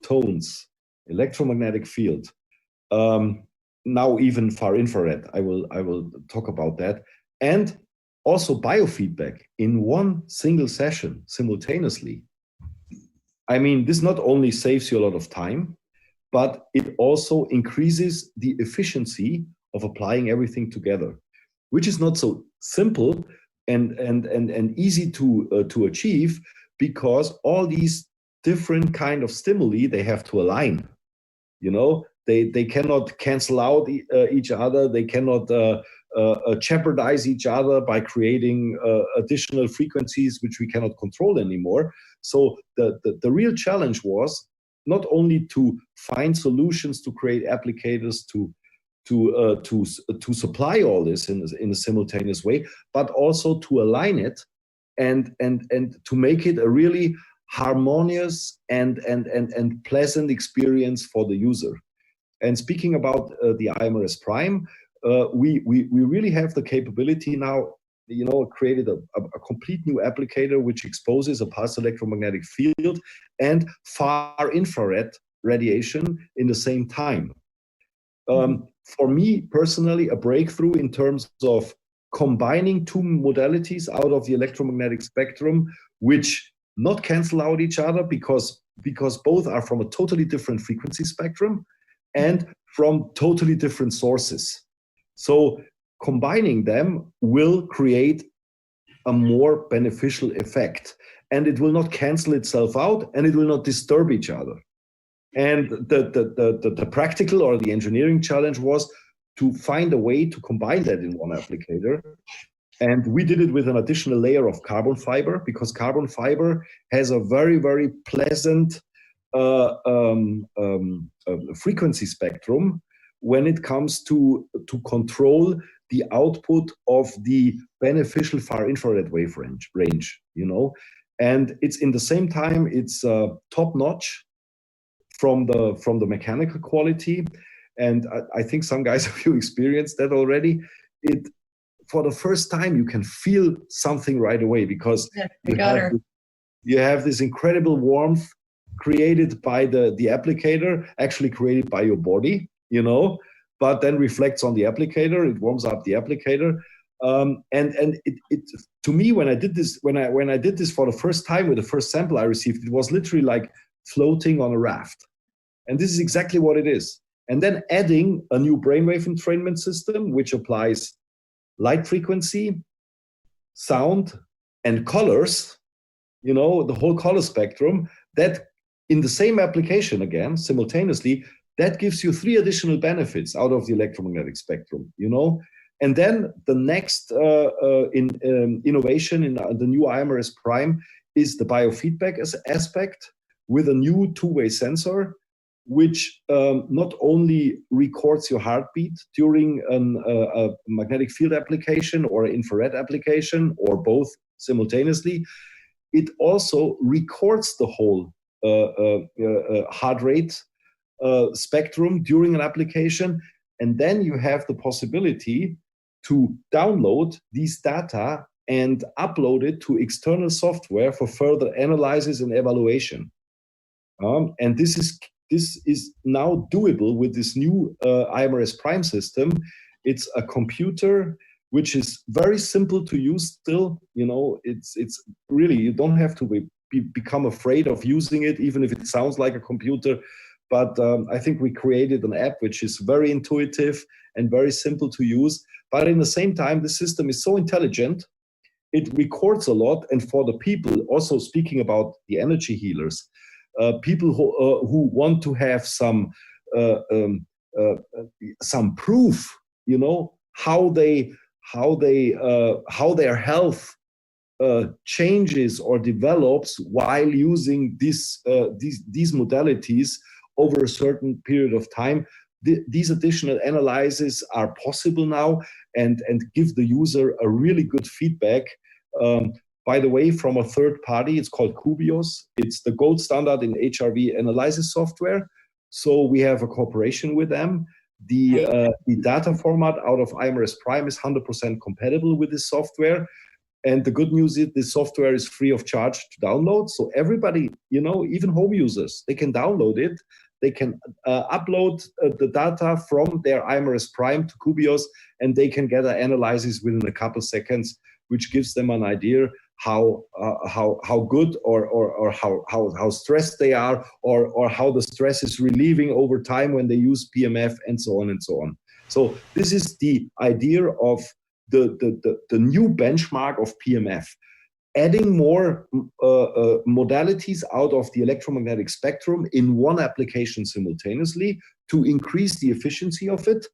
tones, electromagnetic field, now even far infrared, I will talk about that, and also biofeedback in one single session simultaneously, I mean, this not only saves you a lot of time, but it also increases the efficiency of applying everything together, which is not so simple and easy to achieve, because all these different kind of stimuli, they have to align. You know, they cannot cancel out each other. They cannot jeopardize each other by creating additional frequencies which we cannot control anymore. So the real challenge was not only to find solutions to create applicators to supply all this in a simultaneous way, but also to align it and to make it a really harmonious and pleasant experience for the user. And speaking about the IMRS Prime, we really have the capability now, you know, created a complete new applicator which exposes a pulsed electromagnetic field and far infrared radiation in the same time. For me personally, a breakthrough in terms of combining two modalities out of the electromagnetic spectrum, which not cancel out each other because both are from a totally different frequency spectrum and from totally different sources. So combining them will create a more beneficial effect, and it will not cancel itself out, and it will not disturb each other. And the practical or the engineering challenge was to find a way to combine that in one applicator. And we did it with an additional layer of carbon fiber, because carbon fiber has a very, very pleasant frequency spectrum when it comes to control the output of the beneficial far infrared wave range, you know. And it's in the same time, it's top notch from the mechanical quality. And I think some guys of you experienced that already. For the first time, you can feel something right away, because you have this incredible warmth created by the applicator, actually created by your body, you know, but then reflects on the applicator. It warms up the applicator. And it to me, when I did this for the first time with the first sample I received, it was literally like floating on a raft. And this is exactly what it is. And then adding a new brainwave entrainment system, which applies light frequency, sound, and colors, you know, the whole color spectrum, that in the same application again, simultaneously, that gives you 3 additional benefits out of the electromagnetic spectrum, you know. And then the next innovation in the new IMRS Prime is the biofeedback aspect with a new two-way sensor, which not only records your heartbeat during a magnetic field application or infrared application, or both simultaneously, it also records the whole heart rate spectrum during an application. And then you have the possibility to download these data and upload it to external software for further analysis and evaluation. And this is now doable with this new IMRS Prime system. It's a computer which is very simple to use still. You know, it's really, you don't have to become afraid of using it, even if it sounds like a computer. But I think we created an app which is very intuitive and very simple to use. But in the same time, the system is so intelligent, it records a lot. And for the people, also speaking about the energy healers, people who want to have some proof, you know, how their health changes or develops while using these modalities over a certain period of time. These additional analyses are possible now and give the user a really good feedback. By the way, from a third party, it's called Cubios. It's the gold standard in HRV analysis software. So we have a cooperation with them. The data format out of IMRS Prime is 100% compatible with this software. And the good news is this software is free of charge to download. So everybody, you know, even home users, they can download it. They can upload the data from their IMRS Prime to Cubios, and they can get an analysis within a couple seconds, which gives them an idea how good or how stressed they are, or how the stress is relieving over time when they use PEMF, and so on and so on. So this is the idea of the new benchmark of PEMF. Adding more modalities out of the electromagnetic spectrum in one application simultaneously to increase the efficiency of it,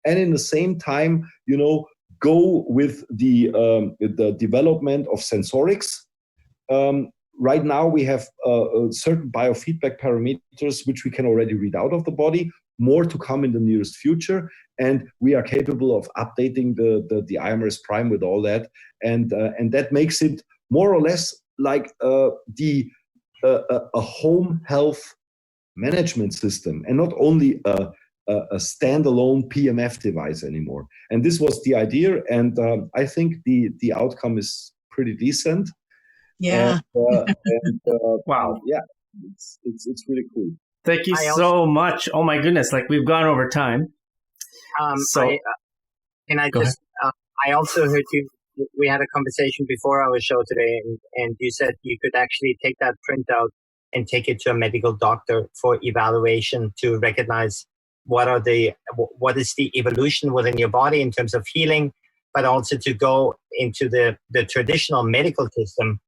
and in the same time, go with the development of sensorics. Right now, we have certain biofeedback parameters which we can already read out of the body. More to come in the nearest future, and we are capable of updating the IMRS prime with all that, and that makes it more or less like a home health management system, and not only a standalone PEMF device anymore. And this was the idea, and I think the outcome is pretty decent. Yeah. Wow. Yeah, it's really cool. Thank you so much. Oh my goodness, like we've gone over time. I also heard you. We had a conversation before our show today, and you said you could actually take that printout and take it to a medical doctor for evaluation to recognize what is the evolution within your body in terms of healing, but also to go into the traditional medical system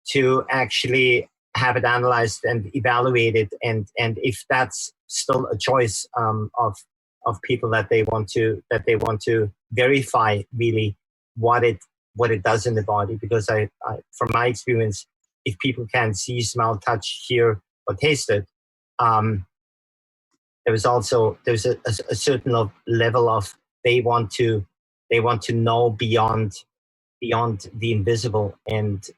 to actually have it analyzed and evaluated, and if that's still a choice of people that they want to verify really what it does in the body. Because I from my experience, if people can see, smell, touch, hear, or taste it, there's a certain level of they want to know beyond the invisible, and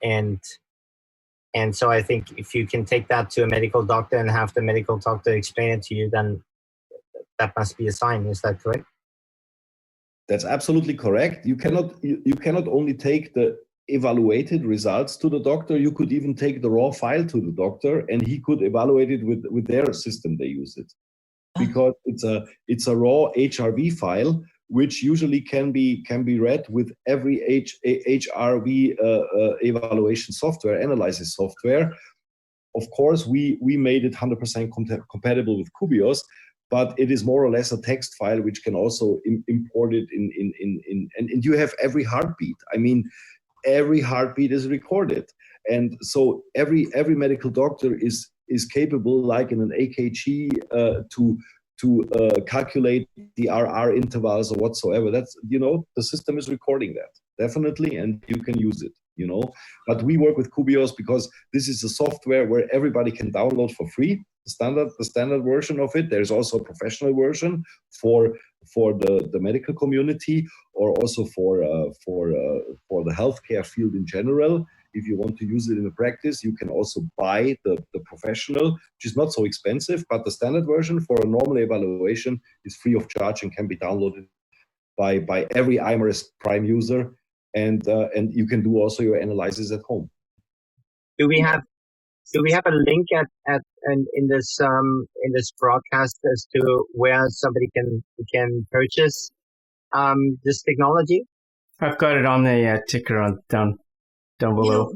so I think if you can take that to a medical doctor and have the medical doctor explain it to you, then that must be a sign. Is that correct? That's absolutely correct. You cannot only take the evaluated results to the doctor. You could even take the raw file to the doctor, and he could evaluate it with their system they use it, because it's a raw HRV file, which usually can be read with every HRV evaluation software, analysis software. Of course, we made it 100% compatible with Cubios, but it is more or less a text file which can also import it in and you have every heartbeat. I mean, every heartbeat is recorded, and so every medical doctor is capable, like in an AKG, to calculate the RR intervals or whatsoever. That's, the system is recording that, definitely, and you can use it, But we work with Cubios because this is a software where everybody can download for free, the standard version of it. There's also a professional version for the medical community, or also for the healthcare field in general. If you want to use it in a practice, you can also buy the professional, which is not so expensive, but the standard version for a normal evaluation is free of charge and can be downloaded by every IMRS Prime user, and you can do also your analysis at home. Do we have a link in this broadcast as to where somebody can purchase this technology? I've got it on the ticker down below.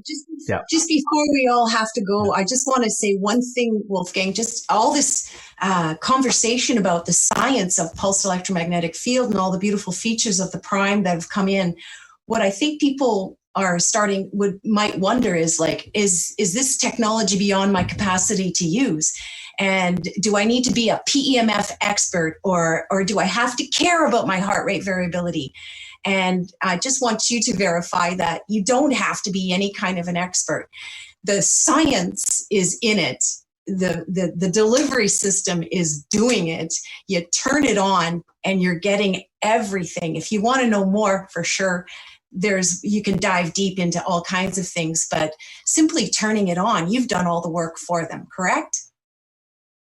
Just before we all have to go, I just want to say one thing, Wolfgang. Just all this conversation about the science of pulsed electromagnetic field and all the beautiful features of the prime that have come in. What I think people are might wonder is this technology beyond my capacity to use? And do I need to be a PEMF expert, or do I have to care about my heart rate variability? And I just want you to verify that you don't have to be any kind of an expert. The science is in it. The delivery system is doing it. You turn it on and you're getting everything. If you want to know more, for sure, you can dive deep into all kinds of things, but simply turning it on, you've done all the work for them, correct?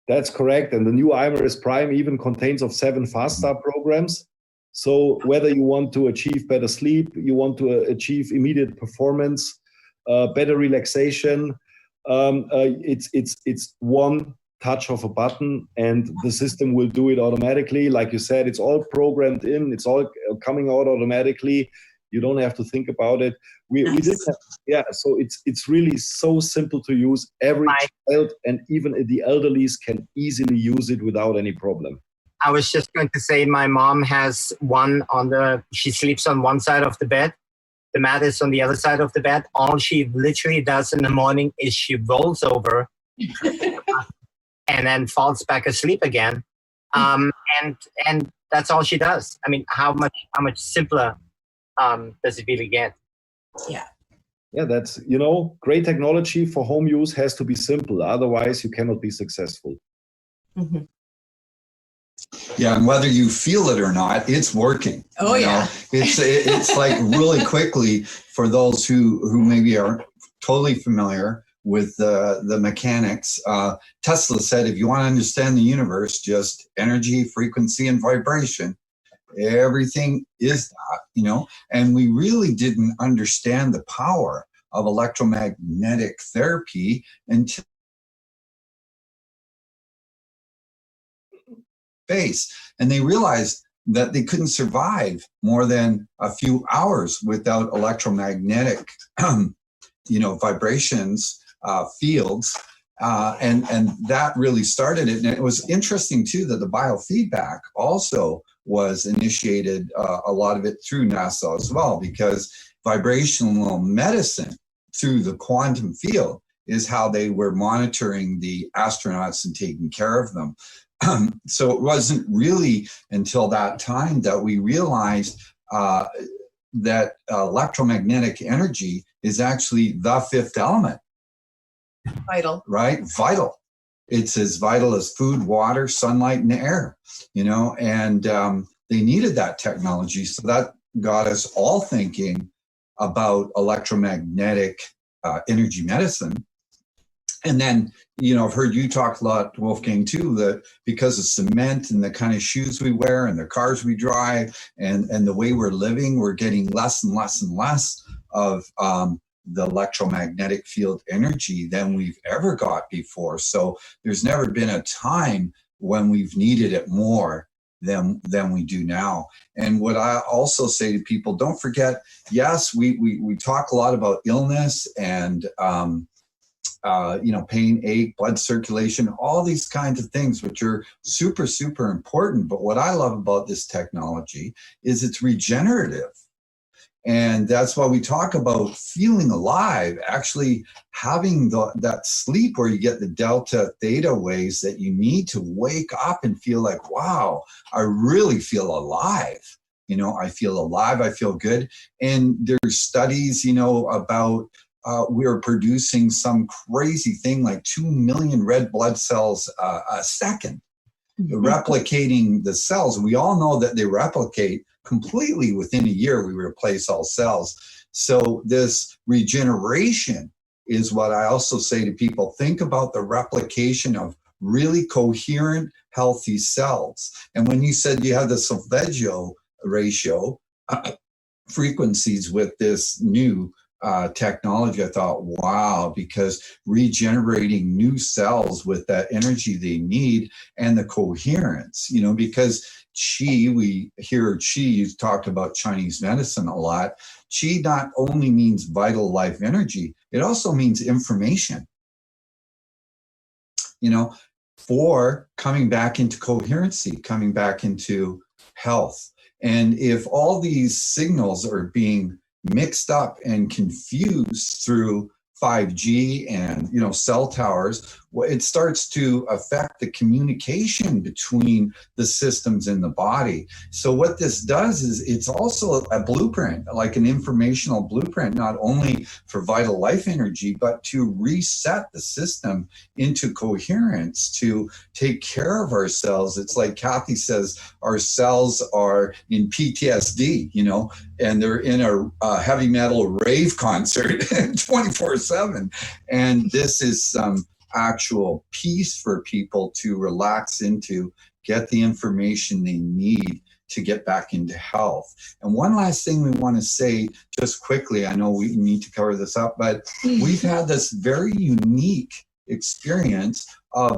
That's correct. And the new IMRS Prime even contains 7 fast start programs. So whether you want to achieve better sleep, you want to achieve immediate performance, better relaxation, it's one touch of a button, and the system will do it automatically. Like you said, it's all programmed in, it's all coming out automatically. You don't have to think about it. We did have, so it's really so simple to use. Every child and even the elderlies can easily use it without any problem. I was just going to say, my mom has one she sleeps on one side of the bed. The mat is on the other side of the bed. All she literally does in the morning is she rolls over and then falls back asleep again. And that's all she does. I mean, how much simpler does it really get? Yeah. Yeah, that's, great technology for home use has to be simple. Otherwise, you cannot be successful. Mm-hmm. Yeah, and whether you feel it or not, it's working. Oh, yeah. It's like really quickly, for those who maybe aren't totally familiar with the mechanics, Tesla said, if you want to understand the universe, just energy, frequency, and vibration. Everything is that, and we really didn't understand the power of electromagnetic therapy until space, and they realized that they couldn't survive more than a few hours without electromagnetic vibrations, fields, and that really started it. And it was interesting too that the biofeedback also was initiated, a lot of it through NASA as well, because vibrational medicine through the quantum field is how they were monitoring the astronauts and taking care of them. So it wasn't really until that time that we realized that electromagnetic energy is actually the fifth element. Vital. Right? Vital. It's as vital as food, water, sunlight, and air, and they needed that technology. So that got us all thinking about electromagnetic energy medicine. And then, I've heard you talk a lot, Wolfgang, too, that because of cement and the kind of shoes we wear and the cars we drive and the way we're living, we're getting less and less and less of the electromagnetic field energy than we've ever got before. So there's never been a time when we've needed it more than we do now. And what I also say to people, don't forget, yes, we talk a lot about illness and pain, ache, blood circulation, all these kinds of things, which are super, super important. But what I love about this technology is it's regenerative. And that's why we talk about feeling alive, actually having that sleep where you get the delta theta waves that you need to wake up and feel like, wow, I really feel alive. I feel alive, I feel good. And there's studies, about we're producing some crazy thing like 2 million red blood cells a second, replicating the cells. We all know that they replicate completely within a year. We replace all cells. So this regeneration is what I also say to people. Think about the replication of really coherent, healthy cells. And when you said you have the Solfeggio ratio frequencies with this new technology, I thought, wow, because regenerating new cells with that energy they need and the coherence, because we hear qi, you talked about Chinese medicine a lot. Qi not only means vital life energy, it also means information, for coming back into coherency, coming back into health. And if all these signals are being mixed up and confused through 5G and cell towers, it starts to affect the communication between the systems in the body. So what this does is it's also a blueprint, like an informational blueprint, not only for vital life energy, but to reset the system into coherence, to take care of ourselves. It's like Kathy says, our cells are in PTSD, and they're in a heavy metal rave concert 24/7. And this is some actual peace for people to relax into, get the information they need to get back into health. And one last thing we want to say just quickly, I know we need to cover this up, but we've had this very unique experience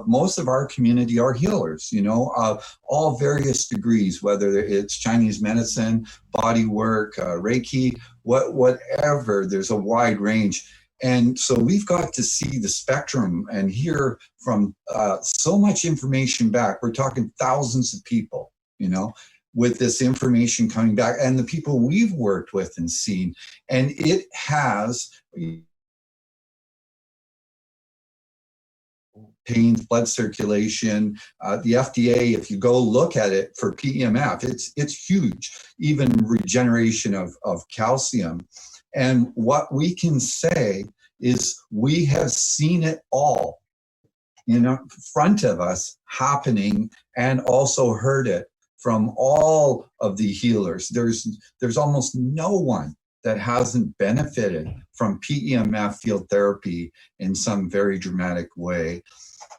most of our community are healers, of all various degrees, whether it's Chinese medicine, body work, Reiki, whatever. There's a wide range. And so we've got to see the spectrum and hear from so much information back. We're talking thousands of people, with this information coming back, and the people we've worked with and seen. And it has pain, blood circulation. The FDA, if you go look at it for PEMF, it's huge, even regeneration of calcium. And what we can say is we have seen it all in front of us happening, and also heard it from all of the healers. There's almost no one that hasn't benefited from PEMF field therapy in some very dramatic way.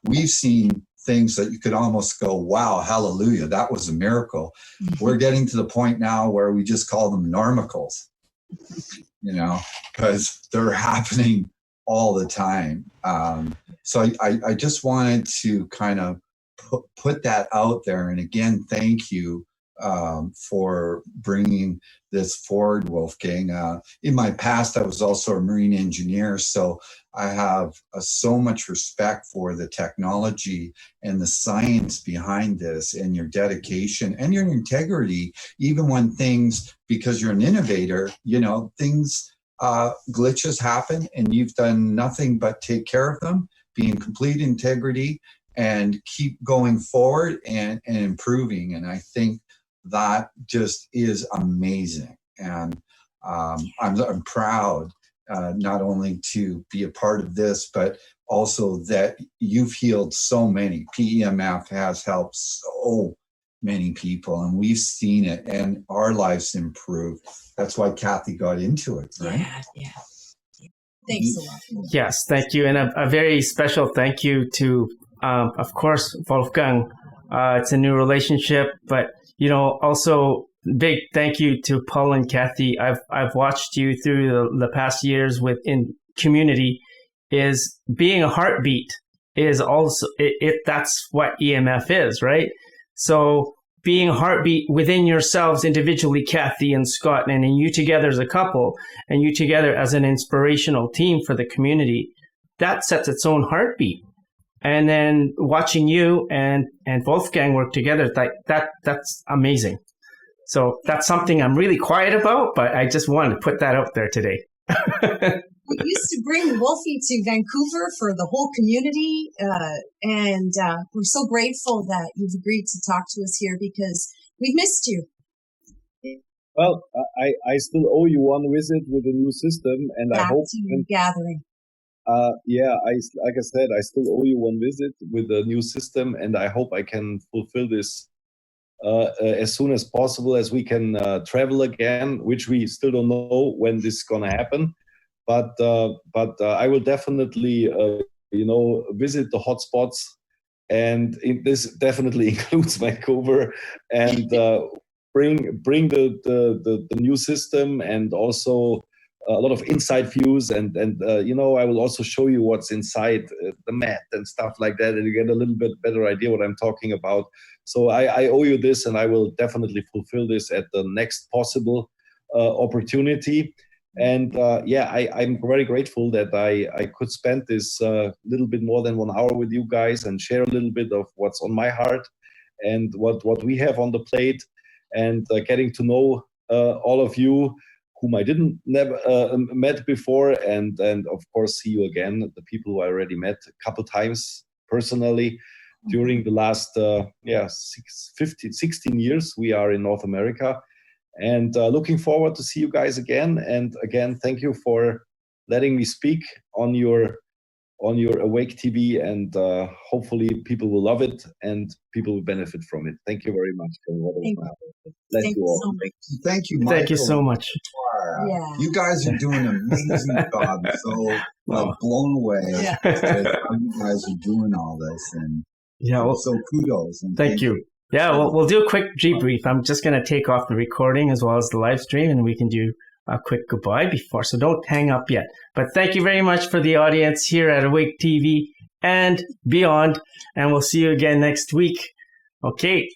We've seen things that you could almost go, wow, hallelujah, that was a miracle. We're getting to the point now where we just call them normicals, because they're happening all the time. So I just wanted to kind of put that out there. And again, thank you for bringing this forward, Wolfgang. In my past, I was also a marine engineer, so I have so much respect for the technology and the science behind this, and your dedication and your integrity, even when things, because you're an innovator, things, glitches happen, and you've done nothing but take care of them, be in complete integrity, and keep going forward and improving. And I think that just is amazing. And I'm proud not only to be a part of this, but also that you've healed so many. PEMF has helped so many people, and we've seen it, and our lives improved. That's why Kathy got into it, right? Yeah. Thanks a lot. Yes, thank you. And a very special thank you to, of course, Wolfgang. It's a new relationship, but, also big thank you to Paul and Kathy. I've watched you through the past years within community. Is being a heartbeat is also, that's what EMF is, right? So being a heartbeat within yourselves individually, Kathy and Scott, and you together as a couple, and you together as an inspirational team for the community, that sets its own heartbeat. And then watching you and Wolfgang work together, that's amazing. So that's something I'm really quiet about, but I just wanted to put that out there today. We used to bring Wolfie to Vancouver for the whole community, and we're so grateful that you've agreed to talk to us here, because we've missed you. Well, I still owe you one visit with the new system, and Back I hope to your gathering. like I said, I still owe you one visit with the new system, and I hope I can fulfill this as soon as possible, as we can travel again, which we still don't know when this is gonna happen. But I will definitely, visit the hotspots, and this definitely includes Vancouver, and bring the new system, and also a lot of inside views, and I will also show you what's inside the mat and stuff like that, and you get a little bit better idea what I'm talking about. So I owe you this, and I will definitely fulfill this at the next possible opportunity. And I'm very grateful that I could spend this little bit more than 1 hour with you guys and share a little bit of what's on my heart and what we have on the plate, and getting to know all of you whom I never met before, and of course see you again, the people who I already met a couple times personally during the last 16 years we are in North America. And looking forward to see you guys again. And again, thank you for letting me speak on your Awake TV, and hopefully people will love it and people will benefit from it. Thank you very much. Thank you so much. Thank you, Michael. Thank you so much. Yeah. You guys are doing an amazing job. So blown away Yeah. how you guys are doing all this, and so kudos. And thank you. Yeah, we'll do a quick debrief. I'm just going to take off the recording as well as the live stream, and we can do a quick goodbye before. So don't hang up yet. But thank you very much for the audience here at Awake TV and beyond. And we'll see you again next week. Okay,